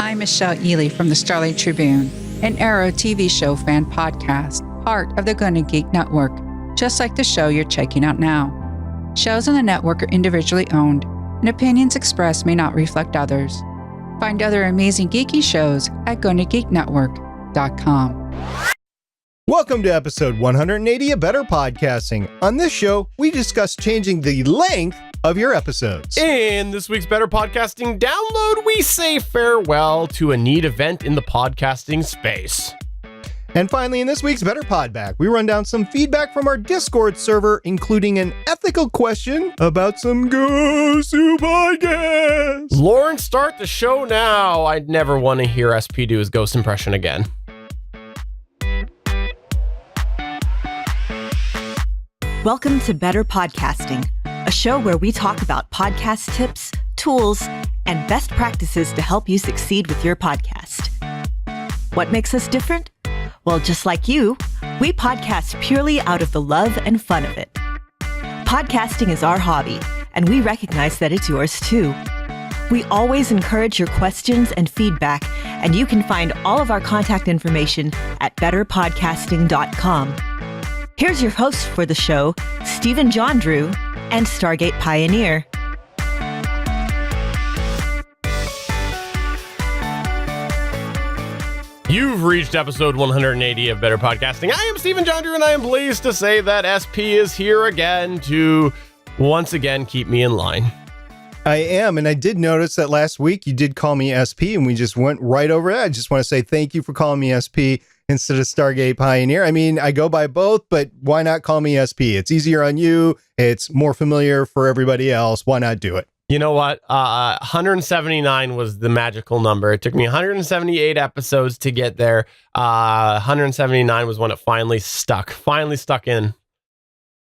I'm Michelle Ely from the Starlight Tribune, an Arrow TV show fan podcast, part of the Gonna Geek Network, just like the show you're checking out now. Shows on the network are individually owned, and opinions expressed may not reflect others. Find other amazing geeky shows at GonnaGeekNetwork.com. Welcome to episode 180 of Better Podcasting. On this show, we discuss changing the length of your episodes. In this week's Better Podcasting download, we say farewell to a neat event in the podcasting space. And finally, in this week's Better Podback, we run down some feedback from our Discord server, including an ethical question about some Gosu podcasts. Lauren, start the show now. I'd never want to hear SP do his ghost impression again. Welcome to Better Podcasting, a show where we talk about podcast tips, tools, and best practices to help you succeed with your podcast. What makes us different? Well, just like you, we podcast purely out of the love and fun of it. Podcasting is our hobby, and we recognize that it's yours too. We always encourage your questions and feedback, and you can find all of our contact information at betterpodcasting.com. Here's your host for the show, Stephen John Drew and Stargate Pioneer. You've reached episode 180 of Better Podcasting. I am Stephen John Drew, and I am pleased to say that SP is here again to once again keep me in line. I am, and I did notice that last week you did call me SP, and we just went right over it. I just want to say thank you for calling me SP instead of Stargate Pioneer. I mean, I go by both, but why not call me SP? It's easier on you. It's more familiar for everybody else. Why not do it? You know what? 179 was the magical number. It took me 178 episodes to get there. 179 was when it finally stuck in.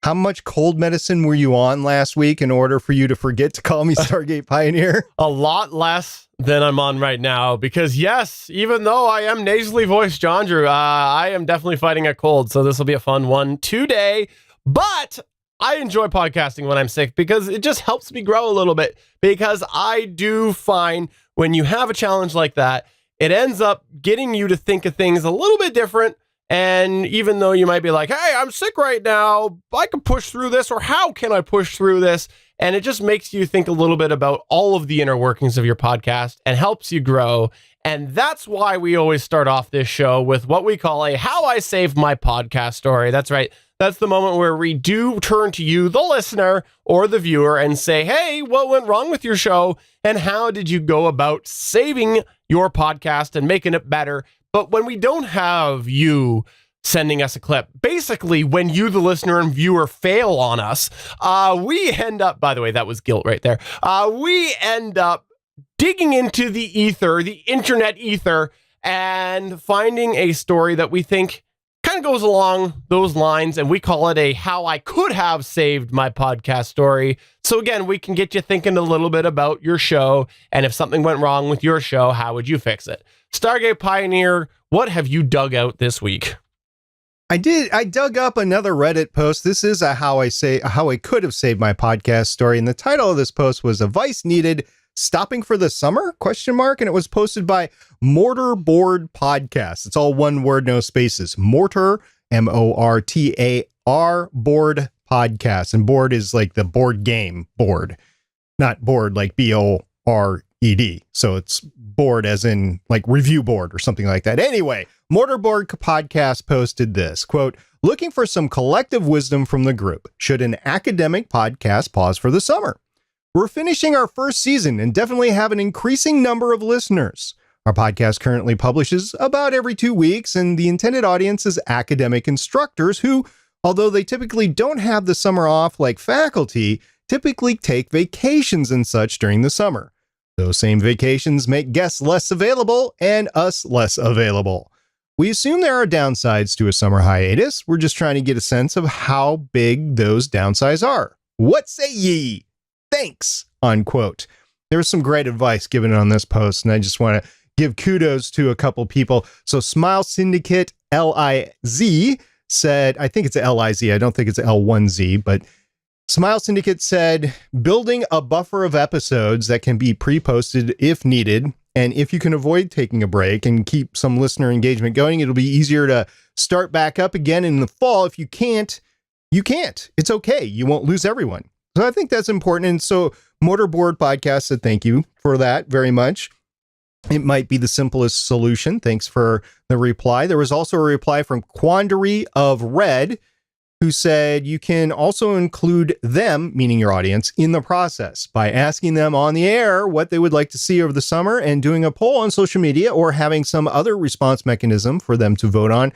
How much cold medicine were you on last week in order for you to forget to call me Stargate Pioneer? A lot less than I'm on right now, because yes, even though I am nasally voiced John Drew, I am definitely fighting a cold, so this will be a fun one today. But I enjoy podcasting when I'm sick because it just helps me grow a little bit, because I do find when you have a challenge like that, it ends up getting you to think of things a little bit different. And even though you might be like, hey, I'm sick right now, I can push through this, or how can I push through this? And it just makes you think a little bit about all of the inner workings of your podcast and helps you grow. And that's why we always start off this show with what we call a How I Saved My Podcast story. That's right. That's the moment where we do turn to you, the listener or the viewer, and say, hey, what went wrong with your show? And how did you go about saving your podcast and making it better? But when we don't have you sending us a clip, basically when you, the listener and viewer, fail on us, we end up, by the way, that was guilt right there. We end up digging into the ether, the internet ether, and finding a story that we think kind of goes along those lines, and we call it a How I Could Have Saved My Podcast story. So again, we can get you thinking a little bit about your show, and if something went wrong with your show, how would you fix it? Stargate Pioneer, what have you dug out this week? I dug up another Reddit post. This is a How I Could Have Saved My Podcast story, and the title of this post was Advice Needed, Stopping for the Summer? ? And it was posted by Mortarboard Podcast. It's all one word, no spaces. Mortar, Mortar, Board Podcast. And board is like the board game board, not board like BORED. So it's board as in like review board or something like that. Anyway, Mortarboard Podcast posted this, quote, looking for some collective wisdom from the group. Should an academic podcast pause for the summer? We're finishing our first season and definitely have an increasing number of listeners. Our podcast currently publishes about every 2 weeks, and the intended audience is academic instructors who, although they typically don't have the summer off like faculty, typically take vacations and such during the summer. Those same vacations make guests less available and us less available. We assume there are downsides to a summer hiatus. We're just trying to get a sense of how big those downsides are. What say ye? Thanks, unquote. There was some great advice given on this post, and I just want to give kudos to a couple people. So Smile Syndicate LIZ said, I think it's LIZ, I don't think it's L1Z, but Smile Syndicate said, building a buffer of episodes that can be pre-posted if needed And if you can avoid taking a break and keep some listener engagement going, it'll be easier to start back up again in the fall. If you can't, you can't. It's okay. You won't lose everyone. So I think that's important. And so Motorboard Podcast said thank you for that very much. It might be the simplest solution. Thanks for the reply. There was also a reply from Quandary of Red, who said you can also include them, meaning your audience, in the process by asking them on the air what they would like to see over the summer and doing a poll on social media or having some other response mechanism for them to vote on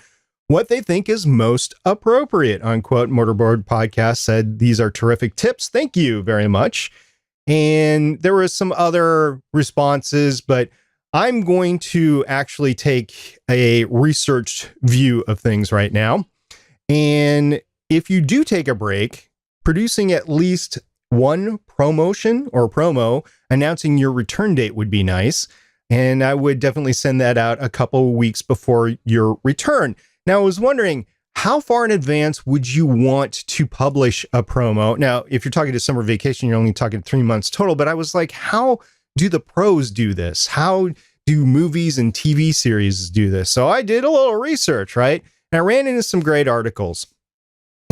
what they think is most appropriate, unquote. Motorboard Podcast said these are terrific tips. Thank you very much. And there was some other responses, but I'm going to actually take a researched view of things right now. And if you do take a break, producing at least one promotion or promo announcing your return date would be nice. And I would definitely send that out a couple of weeks before your return. Now, I was wondering, how far in advance would you want to publish a promo? Now, if you're talking to summer vacation, you're only talking 3 months total. But I was like, how do the pros do this? How do movies and TV series do this? So I did a little research, right? And I ran into some great articles.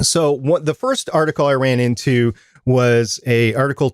So the first article I ran into was a article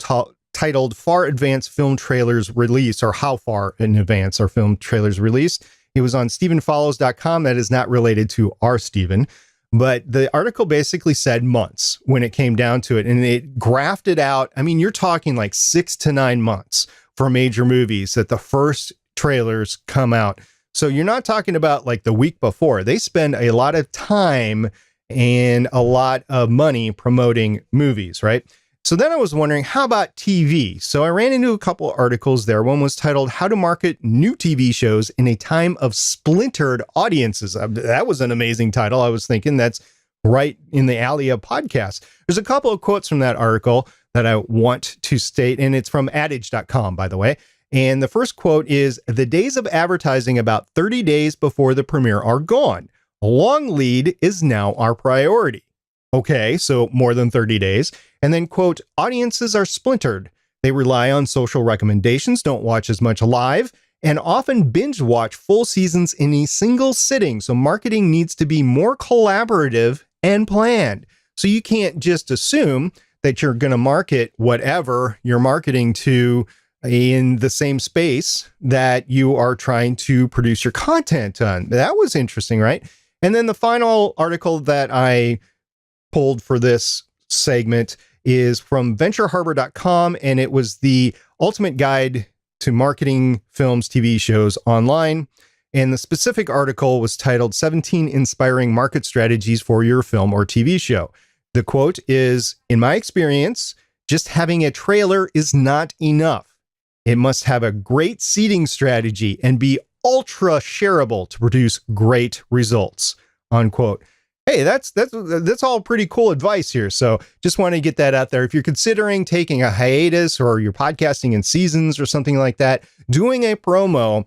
titled Far Advanced Film Trailers Release, or How Far in Advance Are Film Trailers Released. It was on StephenFollows.com. That is not related to our Stephen, but the article basically said months when it came down to it. And it graphed it out. I mean, you're talking like 6 to 9 months for major movies that the first trailers come out. So you're not talking about like the week before. They spend a lot of time and a lot of money promoting movies, right? So then I was wondering, how about TV? So I ran into a couple articles there. One was titled How to Market New TV Shows in a Time of Splintered Audiences. That was an amazing title. I was thinking that's right in the alley of podcasts. There's a couple of quotes from that article that I want to state, and it's from adage.com, by the way. And the first quote is, "The days of advertising about 30 days before the premiere are gone. A long lead is now our priority." Okay, so more than 30 days. And then, quote, "Audiences are splintered. They rely on social recommendations, don't watch as much live, and often binge watch full seasons in a single sitting. So marketing needs to be more collaborative and planned." So you can't just assume that you're going to market whatever you're marketing to in the same space that you are trying to produce your content on. That was interesting, right? And then the final article that I pulled for this segment is from ventureharbor.com, and it was the ultimate guide to marketing films, TV shows online. And the specific article was titled 17 Inspiring Market Strategies for Your Film or TV Show. The quote is, "In my experience, just having a trailer is not enough. It must have a great seeding strategy and be ultra shareable to produce great results," unquote. Hey, that's all pretty cool advice here. So just want to get that out there. If you're considering taking a hiatus or you're podcasting in seasons or something like that, doing a promo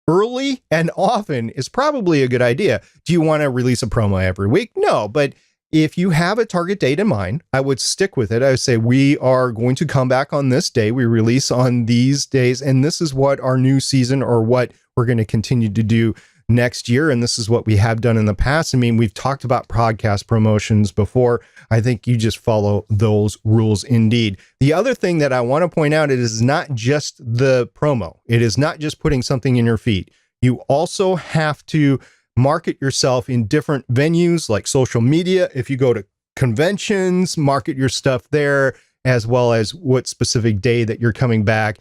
early and often is probably a good idea. Do you want to release a promo every week? No, but if you have a target date in mind, I would stick with it. I would say, we are going to come back on this day. We release on these days, and this is what our new season or what we're going to continue to do next year. And this is what we have done in the past. I mean, we've talked about podcast promotions before. I think you just follow those rules indeed. The other thing that I want to point out, it is not just the promo. It is not just putting something in your feed. You also have to market yourself in different venues like social media. If you go to conventions, market your stuff there, as well as what specific day that you're coming back,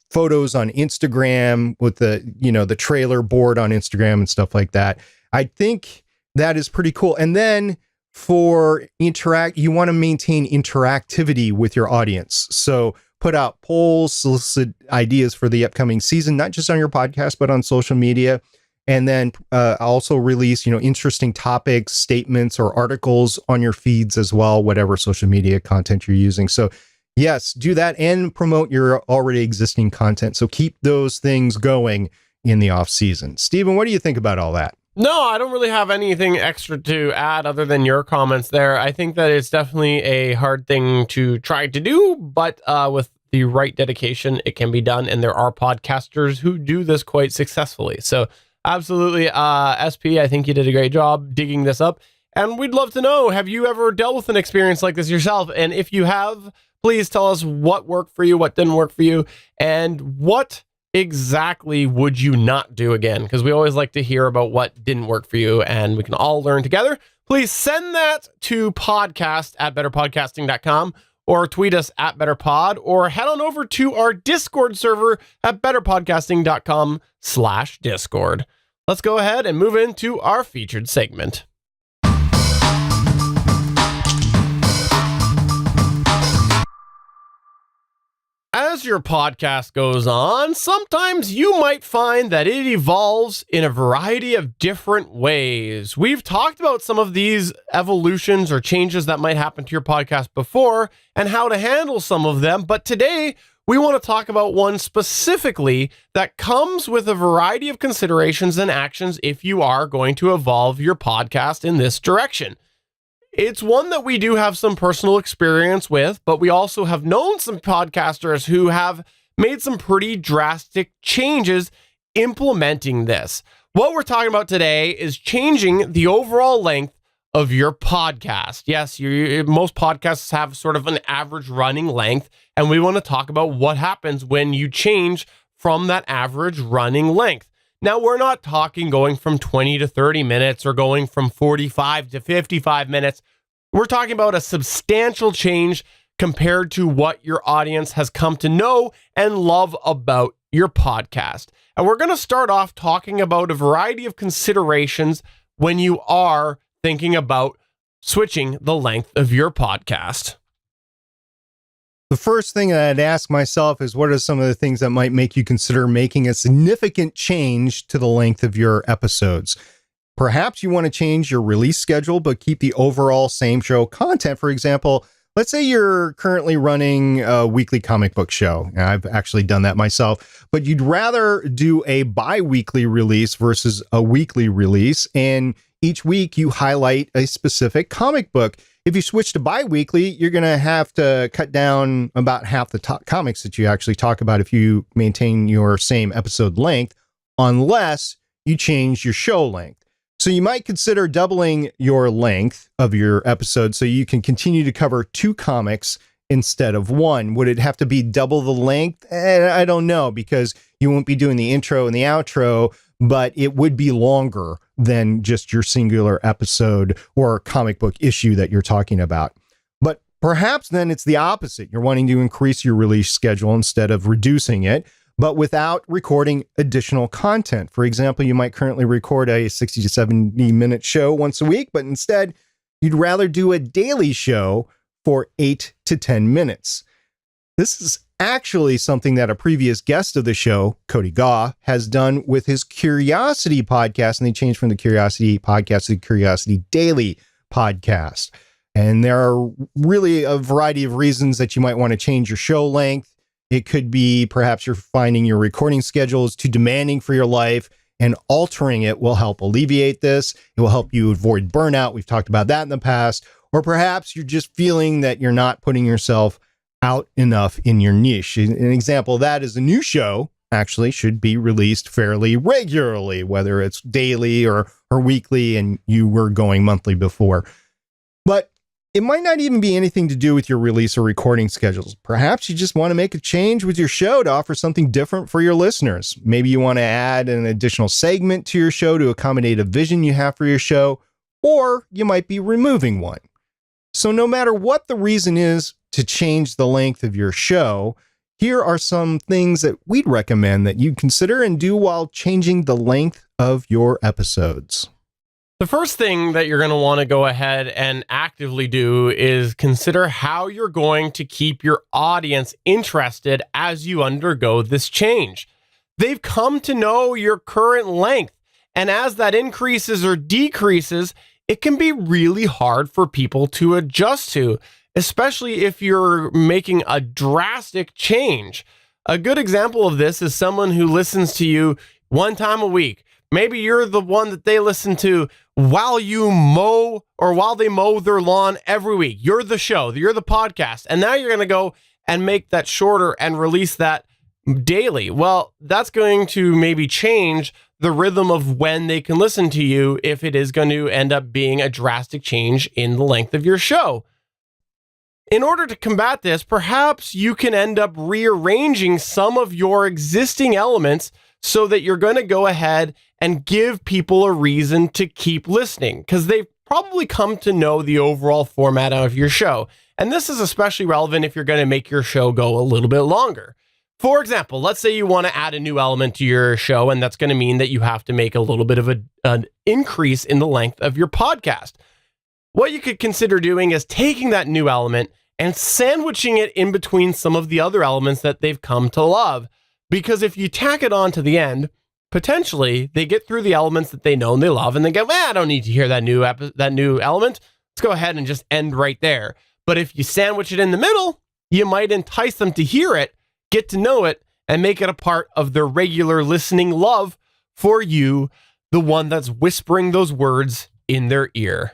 photos on Instagram with the trailer board on Instagram and stuff like that. I think that is pretty cool. And then for you want to maintain interactivity with your audience. So put out polls, solicit ideas for the upcoming season, not just on your podcast, but on social media. And then also release, interesting topics, statements, or articles on your feeds as well, whatever social media content you're using. So yes, do that and promote your already existing content. So keep those things going in the off season. Stephen, what do you think about all that? No, I don't really have anything extra to add other than your comments there. I think that it's definitely a hard thing to try to do, but with the right dedication, it can be done. And there are podcasters who do this quite successfully. So absolutely, SP, I think you did a great job digging this up. And we'd love to know, have you ever dealt with an experience like this yourself? And if you have, please tell us what worked for you, what didn't work for you, and what exactly would you not do again? Because we always like to hear about what didn't work for you, and we can all learn together. Please send that to podcast@betterpodcasting.com or tweet us at betterpod, or head on over to our Discord server at betterpodcasting.com/discord. Let's go ahead and move into our featured segment. As your podcast goes on, sometimes you might find that it evolves in a variety of different ways. We've talked about some of these evolutions or changes that might happen to your podcast before and how to handle some of them, but today we want to talk about one specifically that comes with a variety of considerations and actions if you are going to evolve your podcast in this direction. It's one that we do have some personal experience with, but we also have known some podcasters who have made some pretty drastic changes implementing this. What we're talking about today is changing the overall length of your podcast. Yes, most podcasts have sort of an average running length, and we want to talk about what happens when you change from that average running length. Now, we're not talking going from 20 to 30 minutes or going from 45 to 55 minutes. We're talking about a substantial change compared to what your audience has come to know and love about your podcast. And we're going to start off talking about a variety of considerations when you are thinking about switching the length of your podcast. The first thing that I'd ask myself is, what are some of the things that might make you consider making a significant change to the length of your episodes? Perhaps you want to change your release schedule, but keep the overall same show content. For example, let's say you're currently running a weekly comic book show. I've actually done that myself, but you'd rather do a bi-weekly release versus a weekly release. And each week you highlight a specific comic book. If you switch to bi-weekly, you're going to have to cut down about half the top comics that you actually talk about if you maintain your same episode length, unless you change your show length. So you might consider doubling your length of your episode so you can continue to cover 2 comics instead of 1. Would it have to be double the length? I don't know, because you won't be doing the intro and the outro, but it would be longer than just your singular episode or comic book issue that you're talking about. But perhaps then it's the opposite. You're wanting to increase your release schedule instead of reducing it, but without recording additional content. For example, you might currently record a 60 to 70 minute show once a week, but instead you'd rather do a daily show for 8 to 10 minutes. This is actually something that a previous guest of the show, Cody Gaw, has done with his Curiosity podcast, and they changed from the Curiosity podcast to the Curiosity Daily podcast. And there are really a variety of reasons that you might want to change your show length. It could be perhaps you're finding your recording schedule is too demanding for your life, and altering it will help alleviate this. It will help you avoid burnout. We've talked about that in the past. Or perhaps you're just feeling that you're not putting yourself out enough in your niche. An example of that is a new show actually should be released fairly regularly, whether it's daily or weekly, and you were going monthly before. But it might not even be anything to do with your release or recording schedules. Perhaps you just want to make a change with your show to offer something different for your listeners. Maybe you want to add an additional segment to your show to accommodate a vision you have for your show, or you might be removing one. So no matter what the reason is to change the length of your show, here are some things that we'd recommend that you consider and do while changing the length of your episodes. The first thing that you're going to want to go ahead and actively do is consider how you're going to keep your audience interested as you undergo this change. They've come to know your current length, and as that increases or decreases, it can be really hard for people to adjust to, especially if you're making a drastic change. A good example of this is someone who listens to you one time a week. Maybe you're the one that they listen to while you mow or while they mow their lawn every week. You're the show, you're the podcast. And now you're going to go and make that shorter and release that daily. Well, that's going to maybe change the rhythm of when they can listen to you if it is going to end up being a drastic change in the length of your show. In order to combat this, perhaps you can end up rearranging some of your existing elements so that you're going to go ahead and give people a reason to keep listening, because they've probably come to know the overall format of your show. And this is especially relevant if you're going to make your show go a little bit longer. For example, let's say you want to add a new element to your show, and that's going to mean that you have to make a little bit of an increase in the length of your podcast. What you could consider doing is taking that new element and sandwiching it in between some of the other elements that they've come to love. Because if you tack it on to the end, potentially they get through the elements that they know and they love, and they go, I don't need to hear that new element. Let's go ahead and just end right there. But if you sandwich it in the middle, you might entice them to hear it, get to know it, and make it a part of their regular listening love for you, the one that's whispering those words in their ear.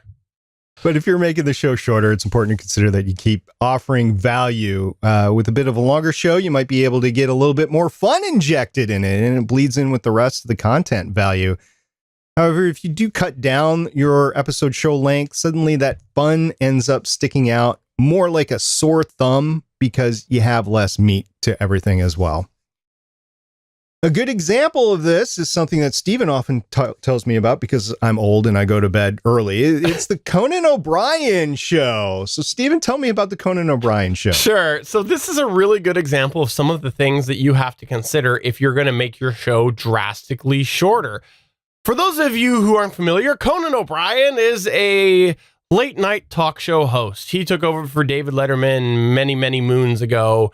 But if you're making the show shorter, it's important to consider that you keep offering value. With a bit of a longer show, you might be able to get a little bit more fun injected in it, and it bleeds in with the rest of the content value. However, if you do cut down your episode show length, suddenly that fun ends up sticking out more like a sore thumb because you have less meat to everything as well. A good example of this is something that Stephen often tells me about because I'm old and I go to bed early. It's the Conan O'Brien show. So Stephen, tell me about the Conan O'Brien show. Sure. So this is a really good example of some of the things that you have to consider if you're going to make your show drastically shorter. For those of you who aren't familiar, Conan O'Brien is a late night talk show host. He took over for David Letterman many, many moons ago.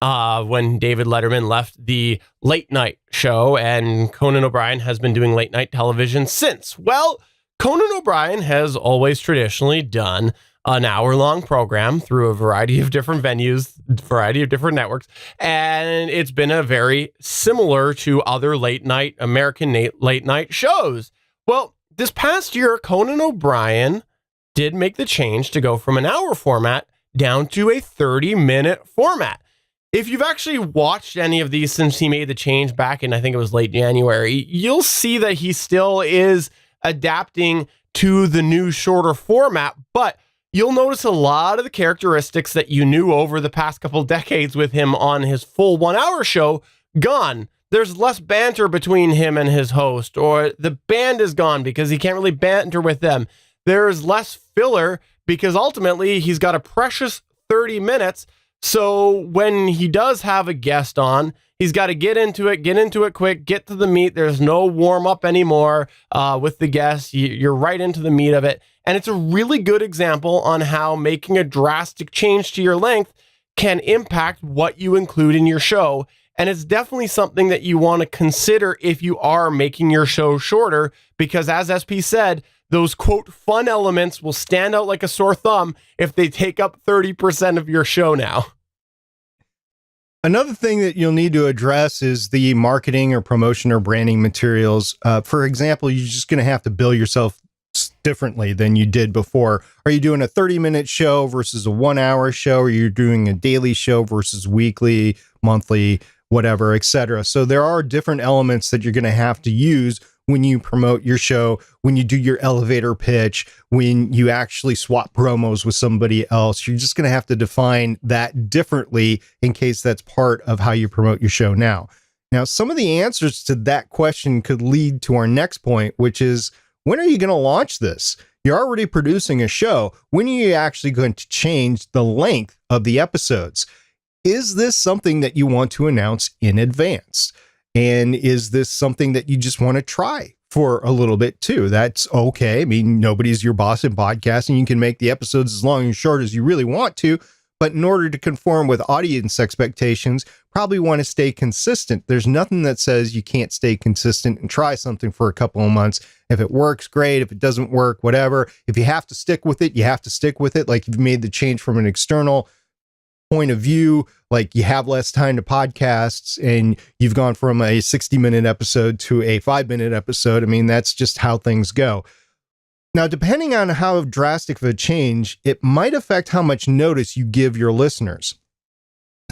When David Letterman left the late night show, and Conan O'Brien has been doing late night television since. Well, Conan O'Brien has always traditionally done an hour-long program through a variety of different venues, variety of different networks, and it's been a very similar to other late night American late night shows. Well, this past year, Conan O'Brien did make the change to go from an hour format down to a 30-minute format. If you've actually watched any of these since he made the change back in, I think it was late January, you'll see that he still is adapting to the new shorter format, but you'll notice a lot of the characteristics that you knew over the past couple decades with him on his full 1 hour show gone. There's less banter between him and his host, or the band is gone because he can't really banter with them. There's less filler because ultimately he's got a precious 30 minutes. So when he does have a guest on, he's got to get into it quick, get to the meat. There's no warm up anymore with the guest. You're right into the meat of it. And it's a really good example on how making a drastic change to your length can impact what you include in your show. And it's definitely something that you want to consider if you are making your show shorter, because as SP said, those quote fun elements will stand out like a sore thumb if they take up 30% of your show now. Another thing that you'll need to address is the marketing or promotion or branding materials. For example, you're just going to have to bill yourself differently than you did before. Are you doing a 30-minute show versus a 1 hour show? Or you're doing a daily show versus weekly, monthly, whatever, etc. So there are different elements that you're going to have to use when you promote your show, when you do your elevator pitch, when you actually swap promos with somebody else. You're just going to have to define that differently in case that's part of how you promote your show now. Now, some of the answers to that question could lead to our next point, which is, when are you going to launch this? You're already producing a show. When are you actually going to change the length of the episodes? Is this something that you want to announce in advance? And is this something that you just want to try for a little bit too? That's okay. I mean, nobody's your boss in podcasting. You can make the episodes as long and short as you really want to, but in order to conform with audience expectations, probably want to stay consistent. There's nothing that says you can't stay consistent and try something for a couple of months. If it works, great. If it doesn't work, whatever. If you have to stick with it, you have to stick with it. Like, if you've made the change from an external point of view, like you have less time to podcasts and you've gone from a 60-minute episode to a 5-minute episode. I mean, that's just how things go. Now, depending on how drastic of a change, it might affect how much notice you give your listeners.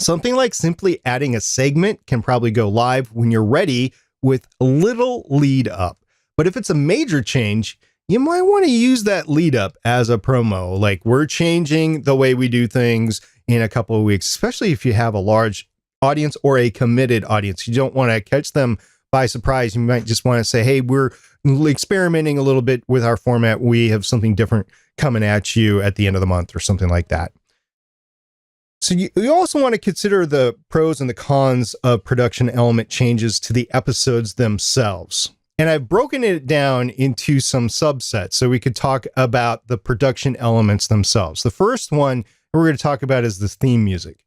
Something like simply adding a segment can probably go live when you're ready with a little lead up. But if it's a major change, you might want to use that lead up as a promo. Like, we're changing the way we do things in a couple of weeks, especially if you have a large audience or a committed audience. You don't want to catch them by surprise. You might just want to say, hey, we're experimenting a little bit with our format. We have something different coming at you at the end of the month or something like that. So you also want to consider the pros and the cons of production element changes to the episodes themselves. And I've broken it down into some subsets so we could talk about the production elements themselves. The first one we're going to talk about is the theme music.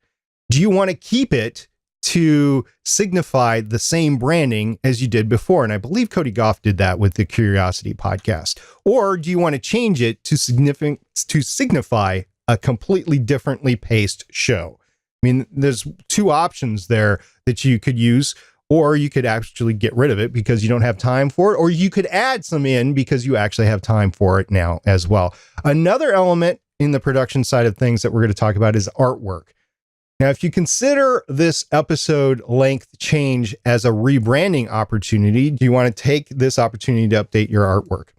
Do you want to keep it to signify the same branding as you did before? And I believe Cody Goff did that with the Curiosity podcast. Or do you want to change it to signify a completely differently paced show? I mean, there's two options there that you could use, or you could actually get rid of it because you don't have time for it, or you could add some in because you actually have time for it now as well. Another element in the production side of things that we're going to talk about is artwork. Now, if you consider this episode length change as a rebranding opportunity, do you want to take this opportunity to update your artwork?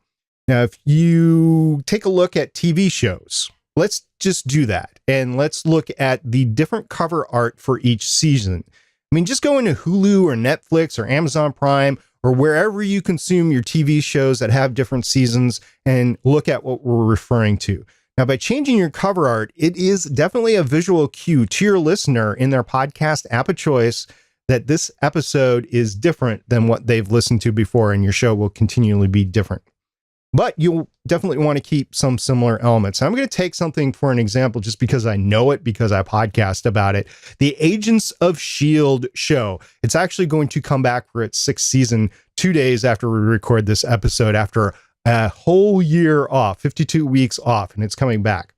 Now, if you take a look at TV shows, let's just do that. And let's look at the different cover art for each season. I mean, just go into Hulu or Netflix or Amazon Prime or wherever you consume your TV shows that have different seasons and look at what we're referring to. Now, by changing your cover art, it is definitely a visual cue to your listener in their podcast app of choice that this episode is different than what they've listened to before, and your show will continually be different. But you'll definitely want to keep some similar elements. I'm going to take something for an example just because I know it, because I podcast about it. The Agents of S.H.I.E.L.D. show. It's actually going to come back for its 6th season 2 days after we record this episode, after a whole year off, 52 weeks off, and it's coming back.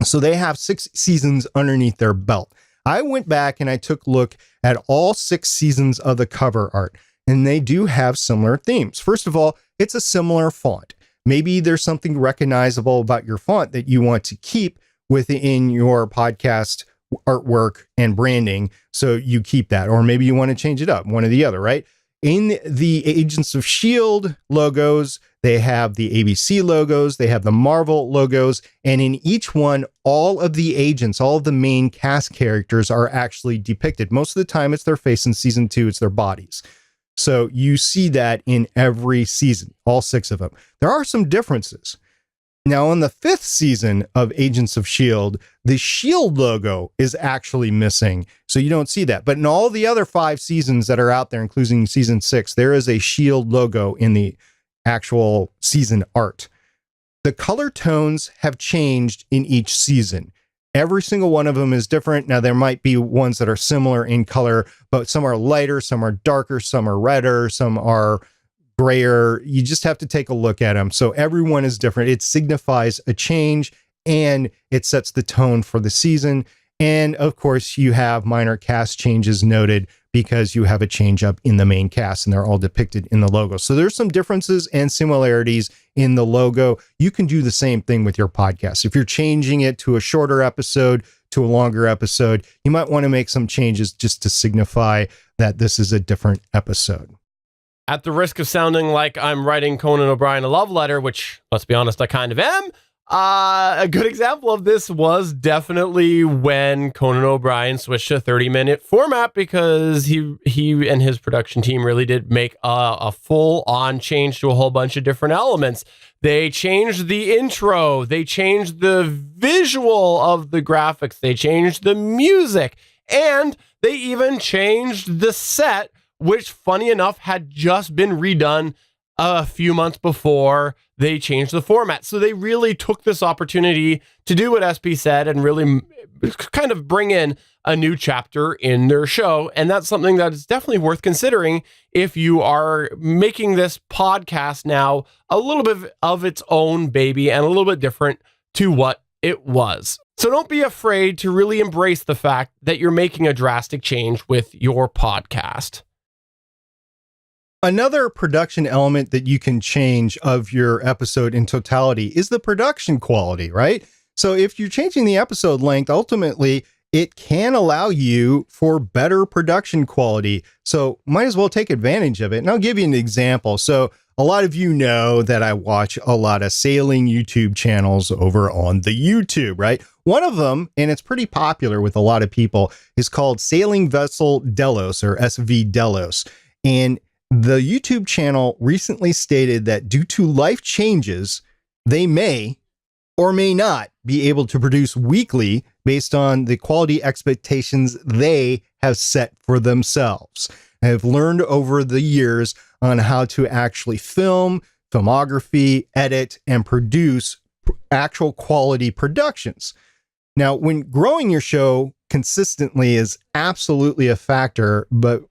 So they have 6 seasons underneath their belt. I went back and I took a look at all 6 seasons of the cover art, and they do have similar themes. First of all, it's a similar font. Maybe there's something recognizable about your font that you want to keep within your podcast artwork and branding, so you keep that. Or maybe you want to change it up, one or the other, right? In the Agents of S.H.I.E.L.D. logos, they have the ABC logos, they have the Marvel logos, and in each one, all of the agents, all of the main cast characters are actually depicted. Most of the time, it's their face. In season 2, it's their bodies. So you see that in every season, all 6 of them. There are some differences. Now, on the 5th season of Agents of S.H.I.E.L.D., the S.H.I.E.L.D. logo is actually missing, so you don't see that. But in all the other 5 seasons that are out there, including season 6, there is a S.H.I.E.L.D. logo in the actual season art. The color tones have changed in each season. Every single one of them is different. Now, there might be ones that are similar in color, but some are lighter, some are darker, some are redder, some are grayer. You just have to take a look at them. So everyone is different. It signifies a change and it sets the tone for the season. And of course, you have minor cast changes noted because you have a change up in the main cast and they're all depicted in the logo. So there's some differences and similarities in the logo. You can do the same thing with your podcast. If you're changing it to a shorter episode, to a longer episode, you might want to make some changes just to signify that this is a different episode. At the risk of sounding like I'm writing Conan O'Brien a love letter, which, let's be honest, I kind of am, a good example of this was definitely when Conan O'Brien switched to a 30-minute format, because he and his production team really did make a full-on change to a whole bunch of different elements. They changed the intro, they changed the visual of the graphics, they changed the music, and they even changed the set, which, funny enough, had just been redone a few months before they changed the format. So they really took this opportunity to do what SP said and really kind of bring in a new chapter in their show. And that's something that is definitely worth considering if you are making this podcast now a little bit of its own baby and a little bit different to what it was. So don't be afraid to really embrace the fact that you're making a drastic change with your podcast. Another production element that you can change of your episode in totality is the production quality, right? So if you're changing the episode length, ultimately it can allow you for better production quality. So might as well take advantage of it. And I'll give you an example. So a lot of you know that I watch a lot of sailing YouTube channels over on the YouTube, right? One of them, and it's pretty popular with a lot of people, is called Sailing Vessel Delos, or SV Delos. And the YouTube channel recently stated that due to life changes, they may or may not be able to produce weekly based on the quality expectations they have set for themselves. I have learned over the years on how to actually film, filmography, edit, and produce actual quality productions. Now, when growing your show consistently is absolutely a factor, but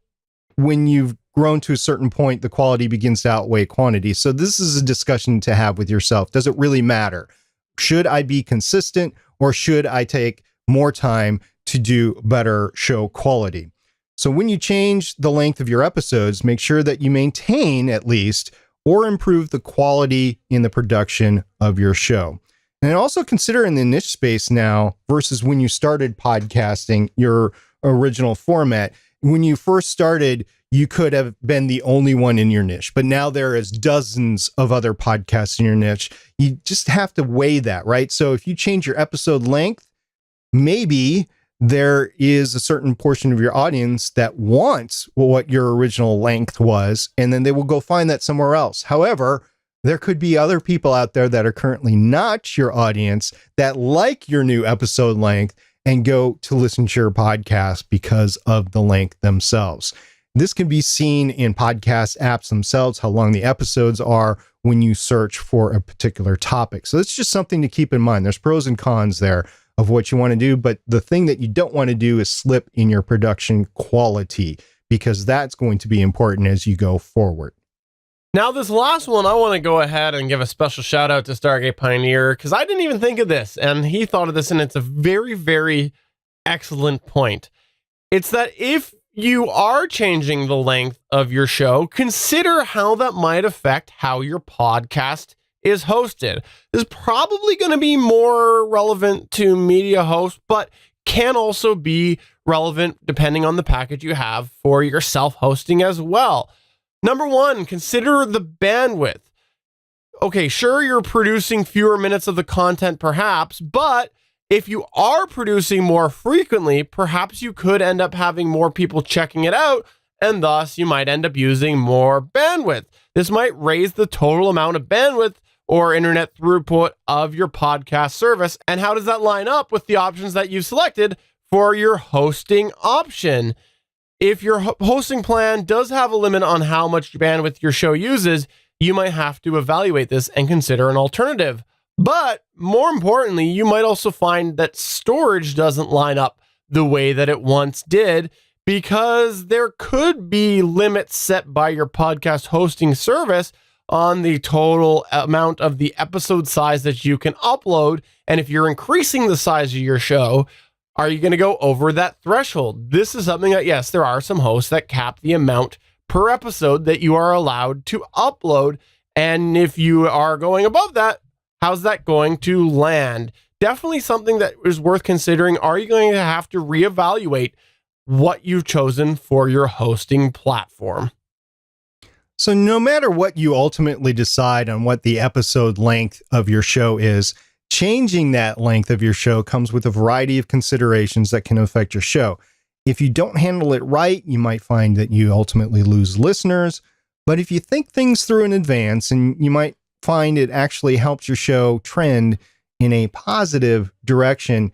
when you've grown to a certain point, the quality begins to outweigh quantity. So this is a discussion to have with yourself. Does it really matter? Should I be consistent, or should I take more time to do better show quality? So when you change the length of your episodes, make sure that you maintain at least or improve the quality in the production of your show. And also consider in the niche space now versus when you started podcasting, your original format. When you first started, you could have been the only one in your niche, but now there is dozens of other podcasts in your niche. You just have to weigh that, right? So if you change your episode length, maybe there is a certain portion of your audience that wants what your original length was, and then they will go find that somewhere else. However, there could be other people out there that are currently not your audience that like your new episode length and go to listen to your podcast because of the length themselves. This can be seen in podcast apps themselves, how long the episodes are when you search for a particular topic. So it's just something to keep in mind. There's pros and cons there of what you want to do, but the thing that you don't want to do is slip in your production quality, because that's going to be important as you go forward. Now, this last one, I want to go ahead and give a special shout out to Stargate Pioneer, because I didn't even think of this, and he thought of this, and it's a very, very excellent point. It's that if you are changing the length of your show, consider how that might affect how your podcast is hosted. This is probably going to be more relevant to media hosts, but can also be relevant depending on the package you have for your self-hosting as well. Number one, consider the bandwidth. Okay, sure, you're producing fewer minutes of the content perhaps, but if you are producing more frequently, perhaps you could end up having more people checking it out, and thus you might end up using more bandwidth. This might raise the total amount of bandwidth or internet throughput of your podcast service. And how does that line up with the options that you've selected for your hosting option? If your hosting plan does have a limit on how much bandwidth your show uses, you might have to evaluate this and consider an alternative. But more importantly, you might also find that storage doesn't line up the way that it once did, because there could be limits set by your podcast hosting service on the total amount of the episode size that you can upload. And if you're increasing the size of your show, are you going to go over that threshold? This is something that, yes, there are some hosts that cap the amount per episode that you are allowed to upload. And if you are going above that, how's that going to land? Definitely something that is worth considering. Are you going to have to reevaluate what you've chosen for your hosting platform? So no matter what you ultimately decide on what the episode length of your show is, changing that length of your show comes with a variety of considerations that can affect your show. If you don't handle it right, you might find that you ultimately lose listeners. But if you think things through in advance, and you might find it actually helps your show trend in a positive direction.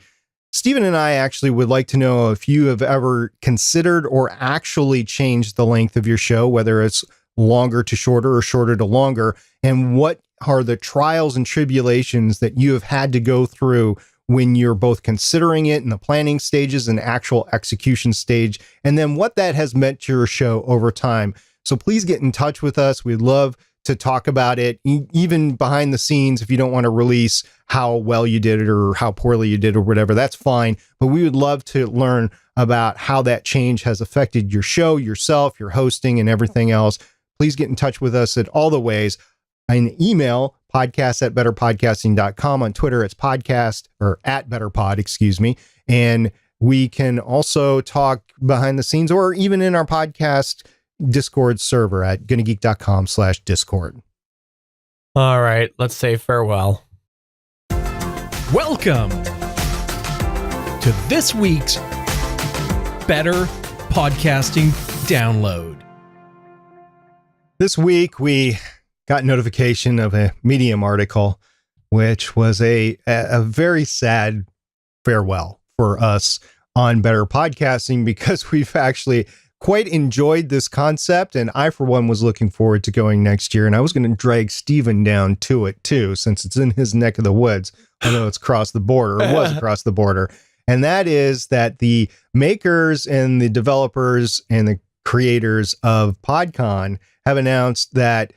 Stephen and I actually would like to know if you have ever considered or actually changed the length of your show, whether it's longer to shorter or shorter to longer, and what are the trials and tribulations that you have had to go through when you're both considering it in the planning stages and actual execution stage, and then what that has meant to your show over time. So please get in touch with us. We'd love to talk about it, even behind the scenes. If you don't want to release how well you did it or how poorly you did or whatever, that's fine. But we would love to learn about how that change has affected your show, yourself, your hosting, and everything else. Please get in touch with us at all the ways. An email, podcast@betterpodcasting.com. On Twitter, it's podcast, or @betterpod, excuse me. And We can also talk behind the scenes or even in our podcast Discord server at gonnageek.com/Discord. All right, let's say farewell. Welcome to this week's Better Podcasting Download. This week, we got notification of a Medium article, which was a very sad farewell for us on Better Podcasting, because we've actually quite enjoyed this concept. And I, for one, was looking forward to going next year. And I was going to drag Steven down to it, too, since it's in his neck of the woods, although it's across the border, or was across the border. And that is that the makers and the developers and the creators of PodCon have announced that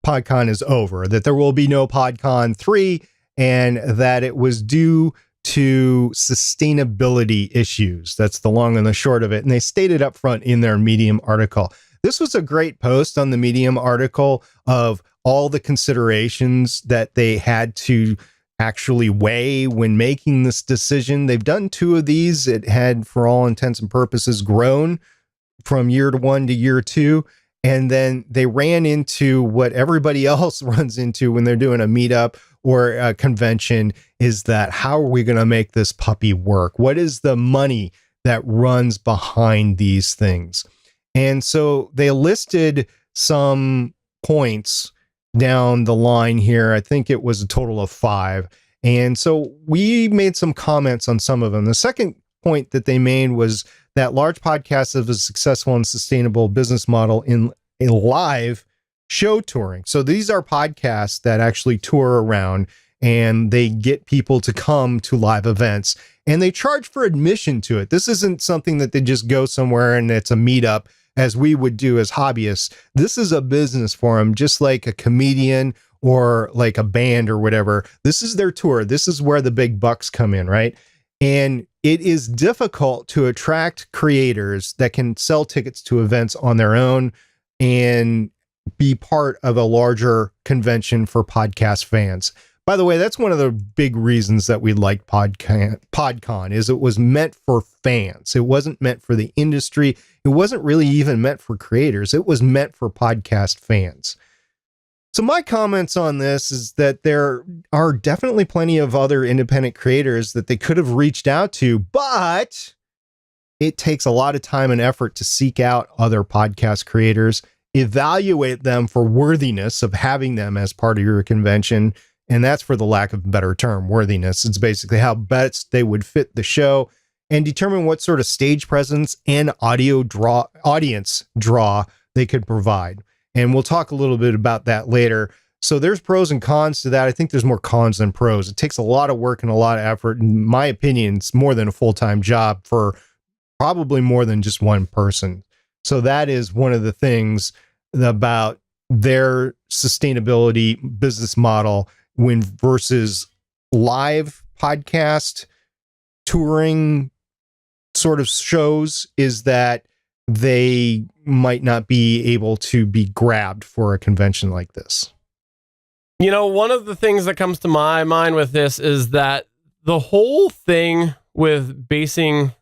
PodCon is over, that there will be no PodCon 3, and that it was due to sustainability issues. That's the long and the short of it. And they stated up front in their Medium article. This was a great post on the Medium article of all the considerations that they had to actually weigh when making this decision. They've done 2 of these. It had, for all intents and purposes, grown from year 1 to year 2. And then they ran into what everybody else runs into when they're doing a meetup or a convention, is that how are we going to make this puppy work? What is the money that runs behind these things? And so they listed some points down the line here. I think it was a total of 5. And so we made some comments on some of them. The second point that they made was that large podcasts have a successful and sustainable business model in a live show touring. So these are podcasts that actually tour around and they get people to come to live events and they charge for admission to it. This isn't something that they just go somewhere and it's a meetup as we would do as hobbyists. This is a business for them, just like a comedian or like a band or whatever. This is their tour. This is where the big bucks come in, right? And it is difficult to attract creators that can sell tickets to events on their own and be part of a larger convention for podcast fans. By the way, that's one of the big reasons that we liked PodCon is it was meant for fans. It wasn't meant for the industry. It wasn't really even meant for creators. It was meant for podcast fans. So my comments on this is that there are definitely plenty of other independent creators that they could have reached out to, but it takes a lot of time and effort to seek out other podcast creators, evaluate them for worthiness of having them as part of your convention. And that's, for the lack of a better term, worthiness. It's basically how best they would fit the show, and determine what sort of stage presence and audience draw they could provide. And we'll talk a little bit about that later. So there's pros and cons to that. I think there's more cons than pros. It takes a lot of work and a lot of effort. In my opinion, it's more than a full-time job for probably more than just one person. So that is one of the things about their sustainability business model when versus live podcast touring sort of shows, is that they might not be able to be grabbed for a convention like this. You know, one of the things that comes to my mind with this is that the whole thing with basing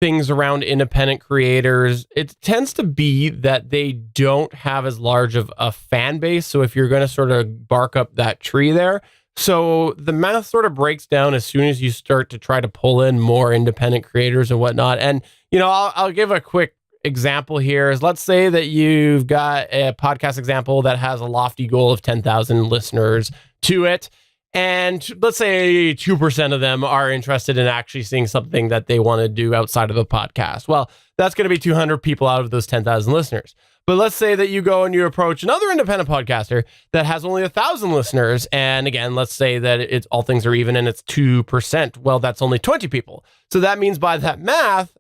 things around independent creators, it tends to be that they don't have as large of a fan base. So if you're going to sort of bark up that tree there, so the math sort of breaks down as soon as you start to try to pull in more independent creators and whatnot. And, you know, I'll give a quick example here. Is let's say that you've got a podcast example that has a lofty goal of 10,000 listeners to it. And let's say 2% of them are interested in actually seeing something that they want to do outside of a podcast. Well, that's going to be 200 people out of those 10,000 listeners. But let's say that you go and you approach another independent podcaster that has only 1,000 listeners. And again, let's say that it's all things are even and it's 2%. Well, that's only 20 people. So that means by that math,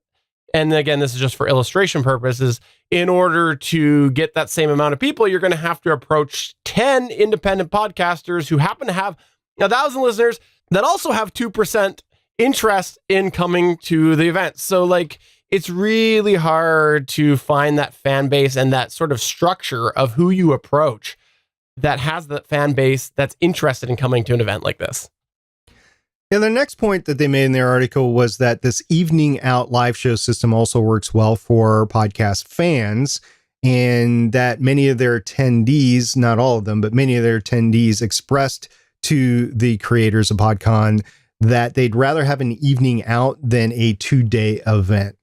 and again, this is just for illustration purposes, in order to get that same amount of people, you're going to have to approach 10 independent podcasters who happen to have 1,000 listeners that also have 2% interest in coming to the event. So like, it's really hard to find that fan base and that sort of structure of who you approach that has that fan base that's interested in coming to an event like this. Yeah, the next point that they made in their article was that this evening out live show system also works well for podcast fans, and that many of their attendees, not all of them, but many of their attendees expressed to the creators of PodCon that they'd rather have an evening out than a 2-day event.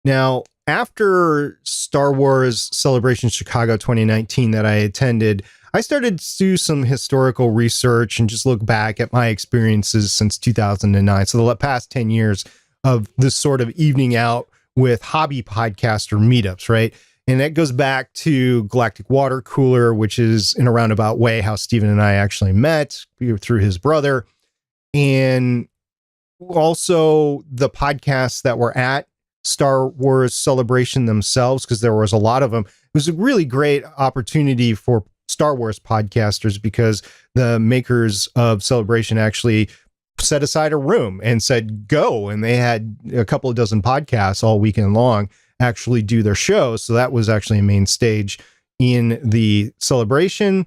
Now, after Star Wars Celebration Chicago 2019 that I attended, I started to do some historical research and just look back at my experiences since 2009. So the past 10 years of this sort of evening out with hobby podcaster meetups, right? And that goes back to Galactic Water Cooler, which is in a roundabout way how Stephen and I actually met through his brother. And also the podcasts that were at Star Wars Celebration themselves, because there was a lot of them. It was a really great opportunity for Star Wars podcasters because the makers of Celebration actually set aside a room and said, go. And they had a couple of dozen podcasts all weekend long actually do their shows. So that was actually a main stage in the celebration.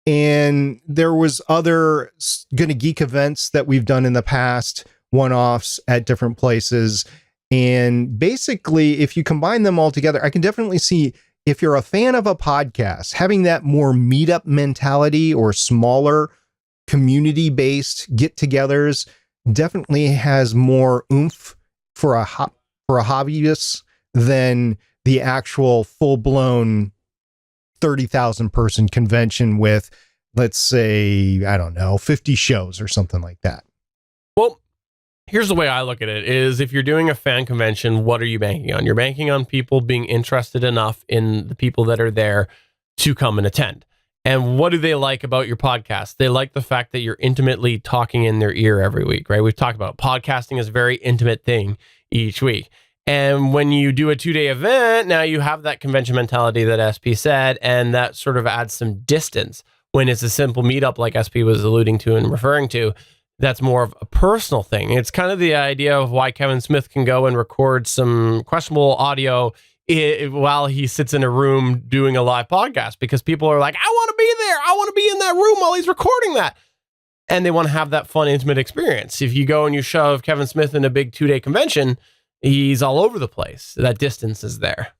And there was other Gonna Geek events that we've done in the past, one-offs at different places. And basically, if you combine them all together, I can definitely see if you're a fan of a podcast, having that more meetup mentality or smaller community-based get-togethers definitely has more oomph for a hobbyist than the actual full-blown 30,000 person convention with, let's say, I don't know, 50 shows or something like that. Well, here's the way I look at it is if you're doing a fan convention, what are you banking on? You're banking on people being interested enough in the people that are there to come and attend. And what do they like about your podcast? They like the fact that you're intimately talking in their ear every week, right? We've talked about podcasting is a very intimate thing each week. And when you do a 2-day event, now you have that convention mentality that SP said, and that sort of adds some distance. When it's a simple meetup like SP was alluding to and referring to, that's more of a personal thing. It's kind of the idea of why Kevin Smith can go and record some questionable audio while he sits in a room doing a live podcast, because people are like, I want to be there. I want to be in that room while he's recording that. And they want to have that fun, intimate experience. If you go and you shove Kevin Smith in a big 2-day convention, he's all over the place. That distance is there.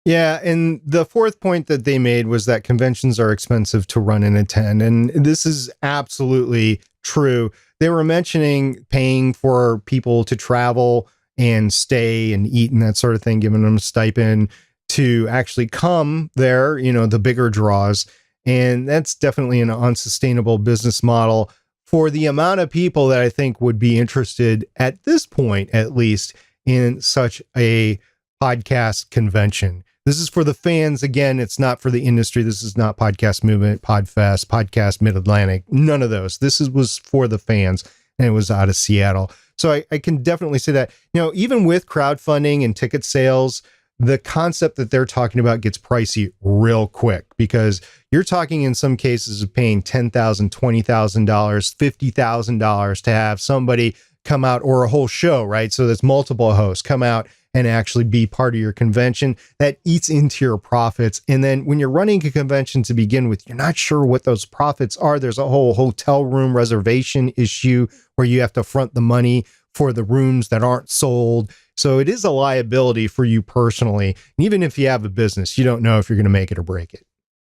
Yeah, and the fourth point that they made was that conventions are expensive to run and attend. And this is absolutely true. They were mentioning paying for people to travel and stay and eat and that sort of thing, giving them a stipend to actually come there, you know, the bigger draws. And that's definitely an unsustainable business model for the amount of people that I think would be interested at this point, at least, in such a podcast convention. This is for the fans. Again, it's not for the industry. This is not Podcast Movement, Podfest, Podcast Mid-Atlantic, none of those. Was for the fans, and it was out of Seattle. So I can definitely say that, you know, even with crowdfunding and ticket sales, the concept that they're talking about gets pricey real quick, because you're talking in some cases of paying $10,000, $20,000, $50,000 to have somebody come out, or a whole show, right? So there's multiple hosts come out and actually be part of your convention. That eats into your profits. And then when you're running a convention to begin with, you're not sure what those profits are. There's a whole hotel room reservation issue where you have to front the money for the rooms that aren't sold. So it is a liability for you personally. And even if you have a business, you don't know if you're going to make it or break it.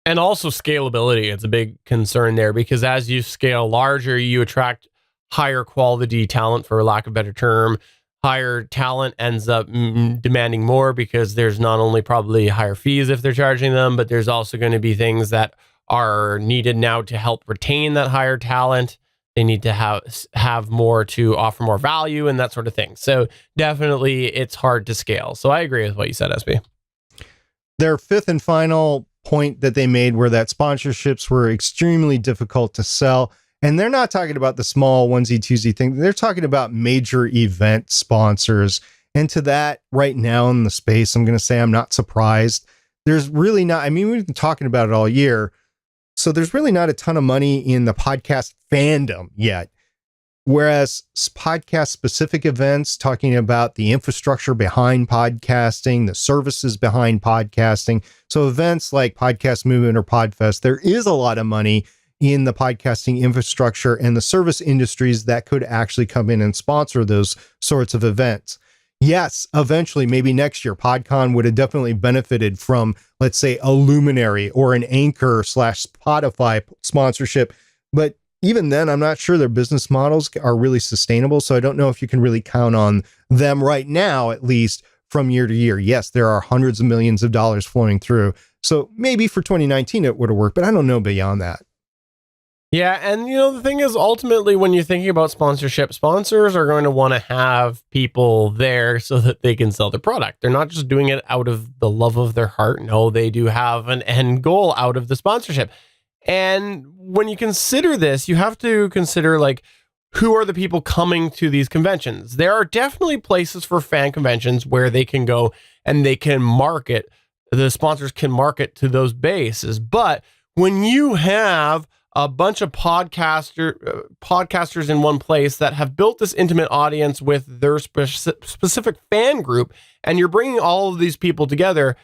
And also scalability. It's a big concern there, because as you scale larger, you attract higher quality talent, for lack of a better term. Higher talent ends up demanding more, because there's not only probably higher fees if they're charging them, but there's also going to be things that are needed now to help retain that higher talent. They need to have more to offer more value and that sort of thing. So definitely it's hard to scale. So I agree with what you said, SB. Their fifth and final point that they made were that sponsorships were extremely difficult to sell. And they're not talking about the small onesie twosie thing. They're talking about major event sponsors. And to that, right now in the space, I'm going to say I'm not surprised. There's really not, I mean, we've been talking about it all year. So there's really not a ton of money in the podcast fandom yet. Whereas podcast specific events, talking about the infrastructure behind podcasting, the services behind podcasting. So events like Podcast Movement or Podfest, there is a lot of money in the podcasting infrastructure and the service industries that could actually come in and sponsor those sorts of events. Yes, eventually, maybe next year, PodCon would have definitely benefited from, let's say, a Luminary or an Anchor / Spotify sponsorship. But even then, I'm not sure their business models are really sustainable. So I don't know if you can really count on them right now, at least from year to year. Yes, there are hundreds of millions of dollars flowing through. So maybe for 2019, it would have worked, but I don't know beyond that. Yeah, and the thing is, ultimately, when you're thinking about sponsorship, sponsors are going to want to have people there so that they can sell their product. They're not just doing it out of the love of their heart. No, they do have an end goal out of the sponsorship. And when you consider this, you have to consider, like, who are the people coming to these conventions? There are definitely places for fan conventions where they can go and they can market, the sponsors can market to those bases. But when you have a bunch of podcasters in one place that have built this intimate audience with their specific fan group, and you're bringing all of these people together,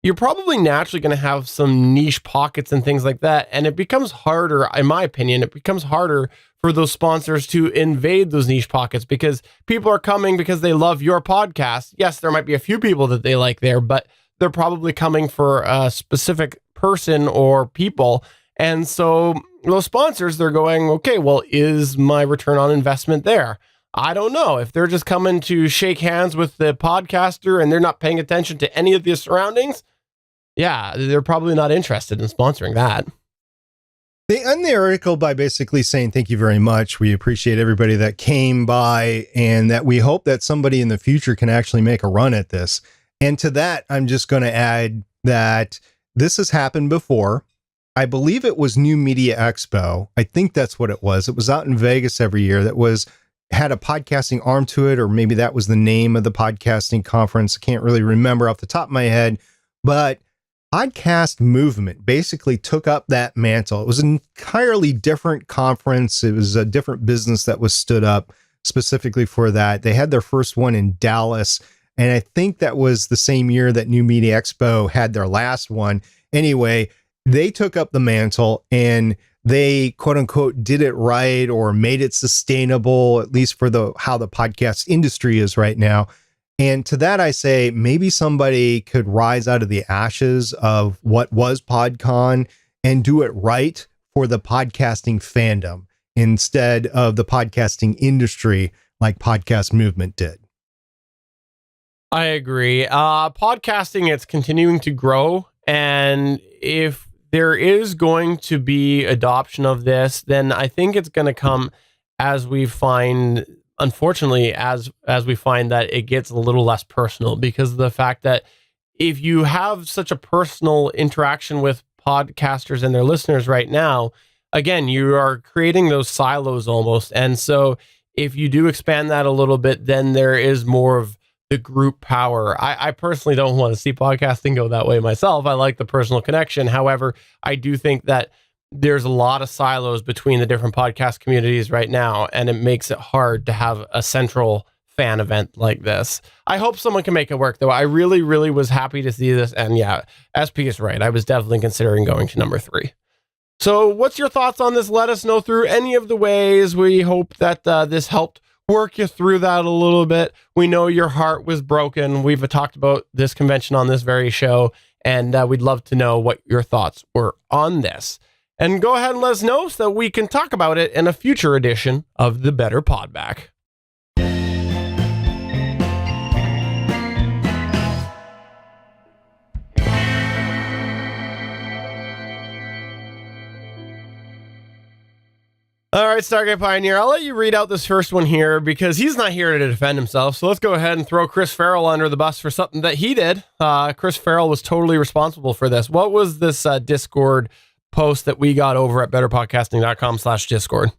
you're probably naturally going to have some niche pockets and things like that. And it becomes harder, in my opinion, it becomes harder for those sponsors to invade those niche pockets because people are coming because they love your podcast. Yes, there might be a few people that they like there, but they're probably coming for a specific person or people. And so those sponsors, they're going, okay, well, is my return on investment there? I don't know. If they're just coming to shake hands with the podcaster and they're not paying attention to any of the surroundings, yeah, they're probably not interested in sponsoring that. They end the article by basically saying, thank you very much. We appreciate everybody that came by and that we hope that somebody in the future can actually make a run at this. And to that, I'm just going to add that this has happened before. I believe it was New Media Expo. I think that's what it was. It was out in Vegas every year. Had a podcasting arm to it, or maybe that was the name of the podcasting conference. I can't really remember off the top of my head, but Podcast Movement basically took up that mantle. It was an entirely different conference. It was a different business that was stood up specifically for that. They had their first one in Dallas, and I think that was the same year that New Media Expo had their last one. Anyway, they took up the mantle and they quote unquote did it right or made it sustainable, at least for how the podcast industry is right now. And to that, I say maybe somebody could rise out of the ashes of what was PodCon and do it right for the podcasting fandom instead of the podcasting industry like Podcast Movement did. I agree. Podcasting, it's continuing to grow. And if there is going to be adoption of this, then I think it's going to come as we find, unfortunately, as we find that it gets a little less personal, because of the fact that if you have such a personal interaction with podcasters and their listeners right now, again, you are creating those silos almost. And so if you do expand that a little bit, then there is more of the group power. I personally don't want to see podcasting go that way myself. I like the personal connection. However, I do think that there's a lot of silos between the different podcast communities right now, and it makes it hard to have a central fan event like this. I hope someone can make it work, though. I really, really was happy to see this. And yeah, SP is right. I was definitely considering going to number 3. So what's your thoughts on this? Let us know through any of the ways. We hope that this helped work you through that a little bit. We know your heart was broken. We've talked about this convention on this very show, and we'd love to know what your thoughts were on this. And go ahead and let us know so that we can talk about it in a future edition of the Better Podback. All right, Stargate Pioneer, I'll let you read out this first one here because he's not here to defend himself. So let's go ahead and throw Chris Farrell under the bus for something that he did. Chris Farrell was totally responsible for this. What was this Discord post that we got over at betterpodcasting.com/Discord?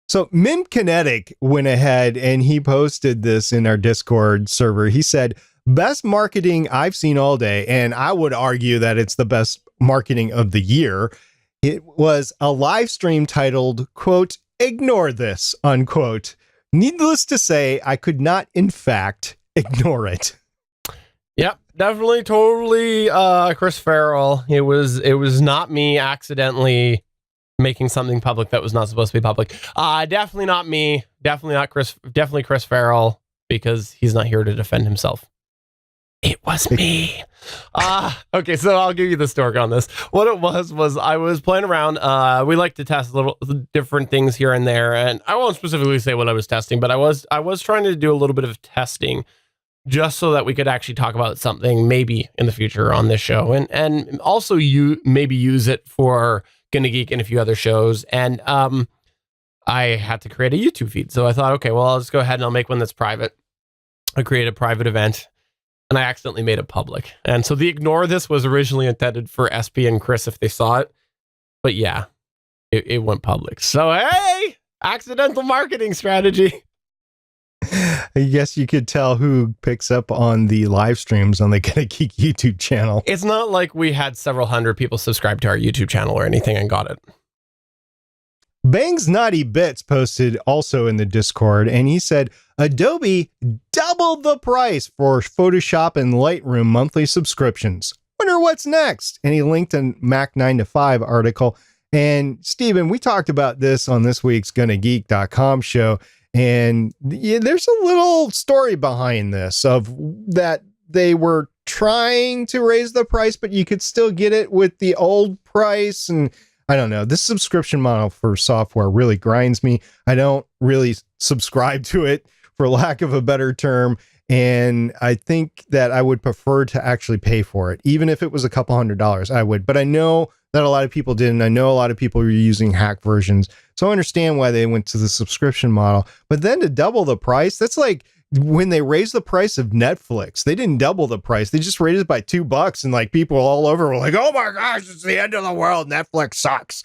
So Mim Kinetic went ahead and he posted this in our Discord server. He said, best marketing I've seen all day. And I would argue that it's the best marketing of the year. It was a live stream titled, quote, ignore this, unquote. Needless to say, I could not, in fact, ignore it. Yep, definitely, totally Chris Farrell. It was not me accidentally making something public that was not supposed to be public. Definitely not me. Definitely not Chris. Definitely Chris Farrell, because he's not here to defend himself. It was me. Okay, so I'll give you the story on this. What it was I was playing around. We like to test little different things here and there, and I won't specifically say what I was testing, but I was trying to do a little bit of testing just so that we could actually talk about something maybe in the future on this show, and also you maybe use it for Gonna Geek and a few other shows. And I had to create a YouTube feed, so I thought, okay, well, I'll just go ahead and I'll make one that's private. I created a private event, and I accidentally made it public. And so the ignore this was originally intended for SP and Chris if they saw it. But yeah, it went public. So, hey, accidental marketing strategy. I guess you could tell who picks up on the live streams on the Gonna Geek YouTube channel. It's not like we had several hundred people subscribe to our YouTube channel or anything and got it. Bang's Naughty Bits posted also in the Discord, and he said, Adobe doubled the price for Photoshop and Lightroom monthly subscriptions. Wonder what's next? And he linked a Mac 9 to 5 article. And Stephen, we talked about this on this week's GonnaGeek.com show. And yeah, there's a little story behind this of that they were trying to raise the price, but you could still get it with the old price. And I don't know. This subscription model for software really grinds me. I don't really subscribe to it, for lack of a better term. And I think that I would prefer to actually pay for it. Even if it was a couple $100, I would. But I know that a lot of people didn't. I know a lot of people were using hack versions. So I understand why they went to the subscription model. But then to double the price, that's like when they raised the price of Netflix. They didn't double the price. They just raised it by $2. And like people all over were like, oh my gosh, it's the end of the world. Netflix sucks.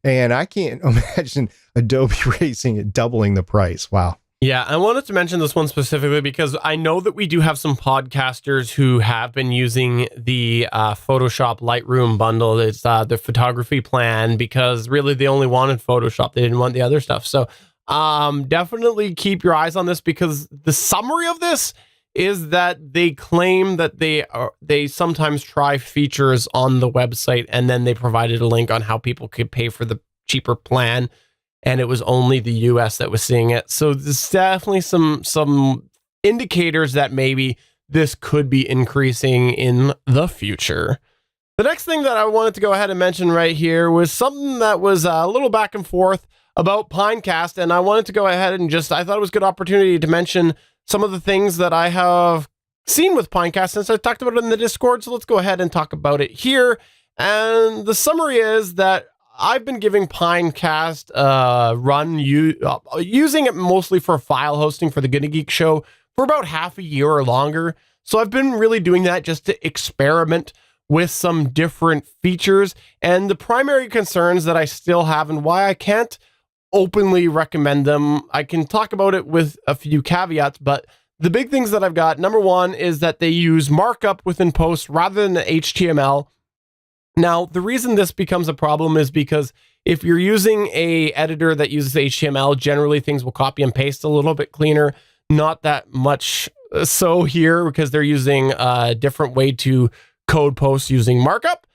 And I can't imagine Adobe raising it, doubling the price. Wow. Yeah, I wanted to mention this one specifically because I know that we do have some podcasters who have been using the Photoshop Lightroom bundle. It's the photography plan, because really they only wanted Photoshop. They didn't want the other stuff. So definitely keep your eyes on this, because the summary of this is that they claim that they sometimes try features on the website, and then they provided a link on how people could pay for the cheaper plan. And it was only the US that was seeing it. So there's definitely some indicators that maybe this could be increasing in the future. The next thing that I wanted to go ahead and mention right here was something that was a little back and forth about Pinecast. And I wanted to go ahead and I thought it was a good opportunity to mention some of the things that I have seen with Pinecast since I talked about it in the Discord. So let's go ahead and talk about it here. And the summary is that I've been giving Pinecast a run, using it mostly for file hosting for the Gonna Geek show for about half a year or longer. So I've been really doing that just to experiment with some different features. And the primary concerns that I still have and why I can't openly recommend them, I can talk about it with a few caveats, but the big things that I've got, number one, is that they use markup within post rather than HTML. Now, the reason this becomes a problem is because if you're using a editor that uses HTML, generally things will copy and paste a little bit cleaner. Not that much so here, because they're using a different way to code posts using markup.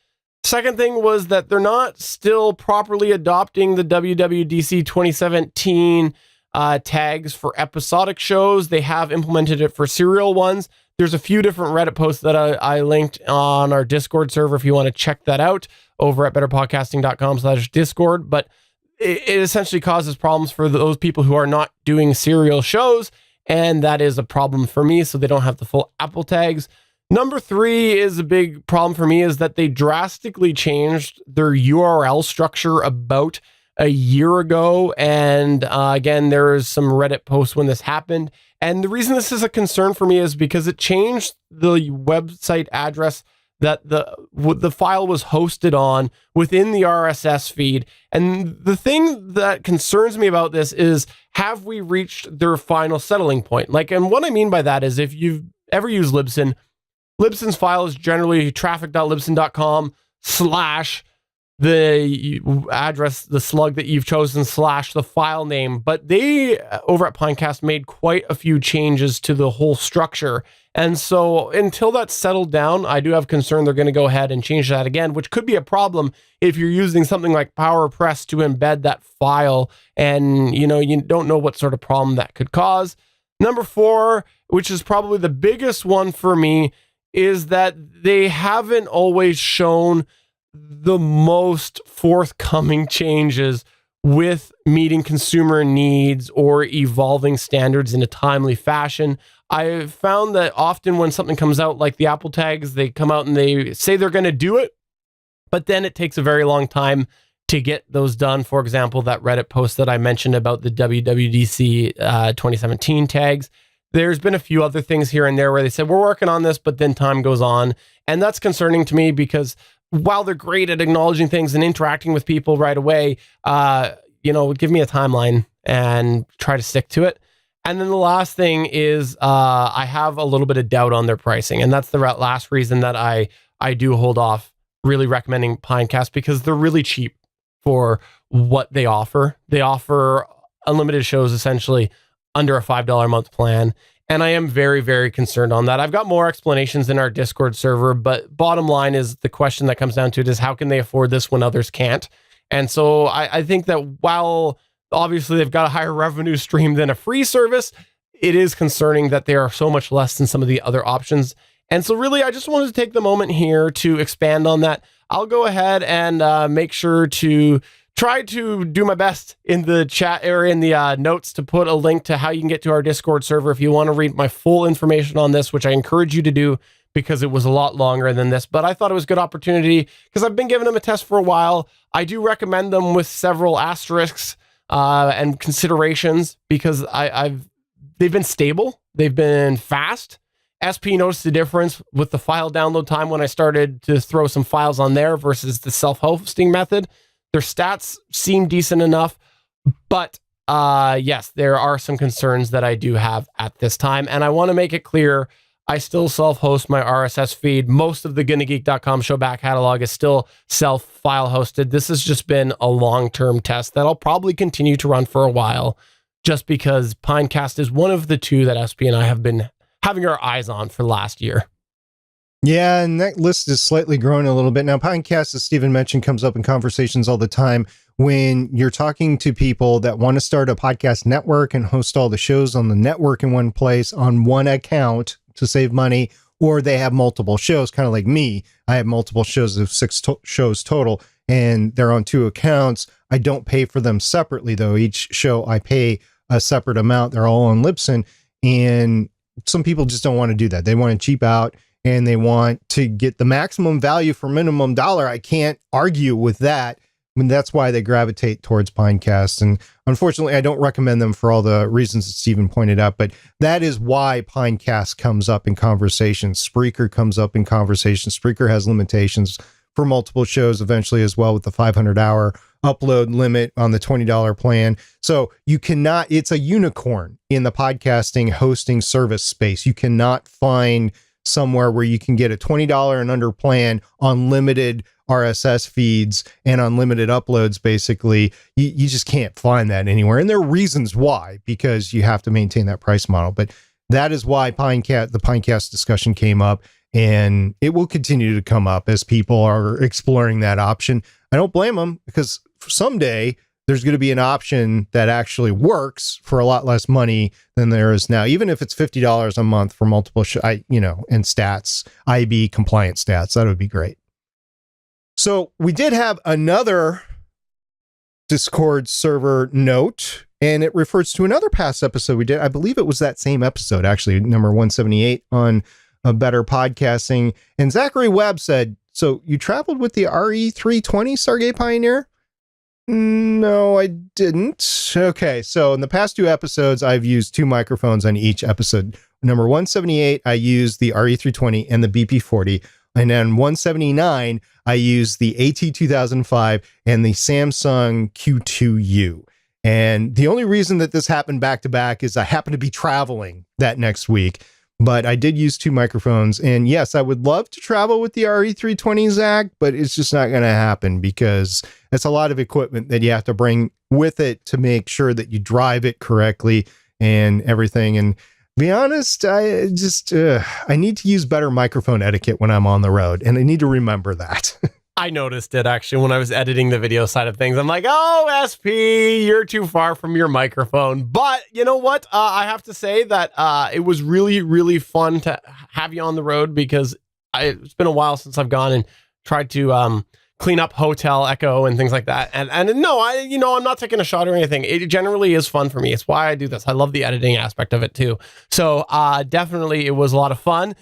Second thing was that they're not still properly adopting the WWDC 2017 tags for episodic shows. They have implemented it for serial ones. There's a few different Reddit posts that I linked on our Discord server if you want to check that out over at betterpodcasting.com/Discord. But it essentially causes problems for those people who are not doing serial shows. And that is a problem for me. So they don't have the full Apple tags. Number three is a big problem for me, is that they drastically changed their URL structure about a year ago. And again, there is some Reddit posts when this happened. And the reason this is a concern for me is because it changed the website address that the file was hosted on within the RSS feed. And the thing that concerns me about this is, have we reached their final settling point? And what I mean by that is, if you've ever used Libsyn, Libsyn's file is generally traffic.libsyn.com/ the address, the slug that you've chosen / the file name, but they over at Pinecast made quite a few changes to the whole structure. And so until that's settled down, I do have concern they're going to go ahead and change that again, which could be a problem if you're using something like PowerPress to embed that file and, you don't know what sort of problem that could cause. Number 4, which is probably the biggest one for me, is that they haven't always shown the most forthcoming changes with meeting consumer needs or evolving standards in a timely fashion. I've found that often when something comes out, like the Apple tags, they come out and they say they're going to do it, but then it takes a very long time to get those done. For example, that Reddit post that I mentioned about the WWDC 2017 tags. There's been a few other things here and there where they said, we're working on this, but then time goes on. And that's concerning to me because while they're great at acknowledging things and interacting with people right away, give me a timeline and try to stick to it. And then the last thing is I have a little bit of doubt on their pricing. And that's the last reason that I do hold off really recommending Pinecast, because they're really cheap for what they offer. They offer unlimited shows essentially under a $5 a month plan. And I am very, very concerned on that. I've got more explanations in our Discord server, but bottom line is the question that comes down to it is how can they afford this when others can't? And so I think that while obviously they've got a higher revenue stream than a free service, it is concerning that they are so much less than some of the other options. And so really, I just wanted to take the moment here to expand on that. I'll go ahead and make sure to try to do my best in the chat or in the notes to put a link to how you can get to our Discord server if you want to read my full information on this, which I encourage you to do because it was a lot longer than this. But I thought it was a good opportunity because I've been giving them a test for a while. I do recommend them with several asterisks and considerations because they've been stable. They've been fast. SP noticed the difference with the file download time when I started to throw some files on there versus the self-hosting method. Their stats seem decent enough, but yes, there are some concerns that I do have at this time. And I want to make it clear, I still self-host my RSS feed. Most of the GonnaGeek.com show back catalog is still self-file hosted. This has just been a long-term test that I'll probably continue to run for a while just because Pinecast is one of the two that SP and I have been having our eyes on for last year. Yeah, and that list is slightly growing a little bit. Now, Pinecast, as Stephen mentioned, comes up in conversations all the time when you're talking to people that want to start a podcast network and host all the shows on the network in one place on one account to save money, or they have multiple shows, kind of like me. I have multiple shows of 6 shows total, and they're on 2 accounts. I don't pay for them separately, though. Each show I pay a separate amount. They're all on Libsyn, and some people just don't want to do that. They want to cheap out and they want to get the maximum value for minimum dollar. I can't argue with that. I mean, that's why they gravitate towards Pinecast. And unfortunately, I don't recommend them for all the reasons that Stephen pointed out, but that is why Pinecast comes up in conversations. Spreaker comes up in conversations. Spreaker has limitations for multiple shows eventually as well with the 500-hour upload limit on the $20 plan. So you cannot, it's a unicorn in the podcasting hosting service space. You cannot find somewhere where you can get a $20 and under plan, unlimited RSS feeds and unlimited uploads. Basically, you just can't find that anywhere. And there are reasons why, because you have to maintain that price model. But that is why the Pinecast discussion came up, and it will continue to come up as people are exploring that option. I don't blame them, because someday there's going to be an option that actually works for a lot less money than there is now, even if it's $50 a month for multiple and stats, IB compliant stats. That would be great. So we did have another Discord server note, and it refers to another past episode we did. I believe it was that same episode, actually, number 178 on Better Podcasting. And Zachary Webb said, so you traveled with the RE320 Stargate Pioneer? No, I didn't. Okay, so in the past 2 episodes, I've used 2 microphones on each episode. Number 178, I used the RE320 and the BP40. And then 179, I used the AT2005 and the Samsung Q2U. And the only reason that this happened back to back is I happened to be traveling that next week. But I did use 2 microphones. And yes, I would love to travel with the RE320, Zach, but it's just not going to happen because it's a lot of equipment that you have to bring with it to make sure that you drive it correctly and everything. And be honest, I need to use better microphone etiquette when I'm on the road, and I need to remember that. I noticed it actually when I was editing the video side of things. I'm like, oh, SP, you're too far from your microphone. But you know what? I have to say that it was really, really fun to have you on the road because it's been a while since I've gone and tried to clean up hotel echo and things like that. And no, I'm not taking a shot or anything. It generally is fun for me. It's why I do this. I love the editing aspect of it too. So definitely it was a lot of fun.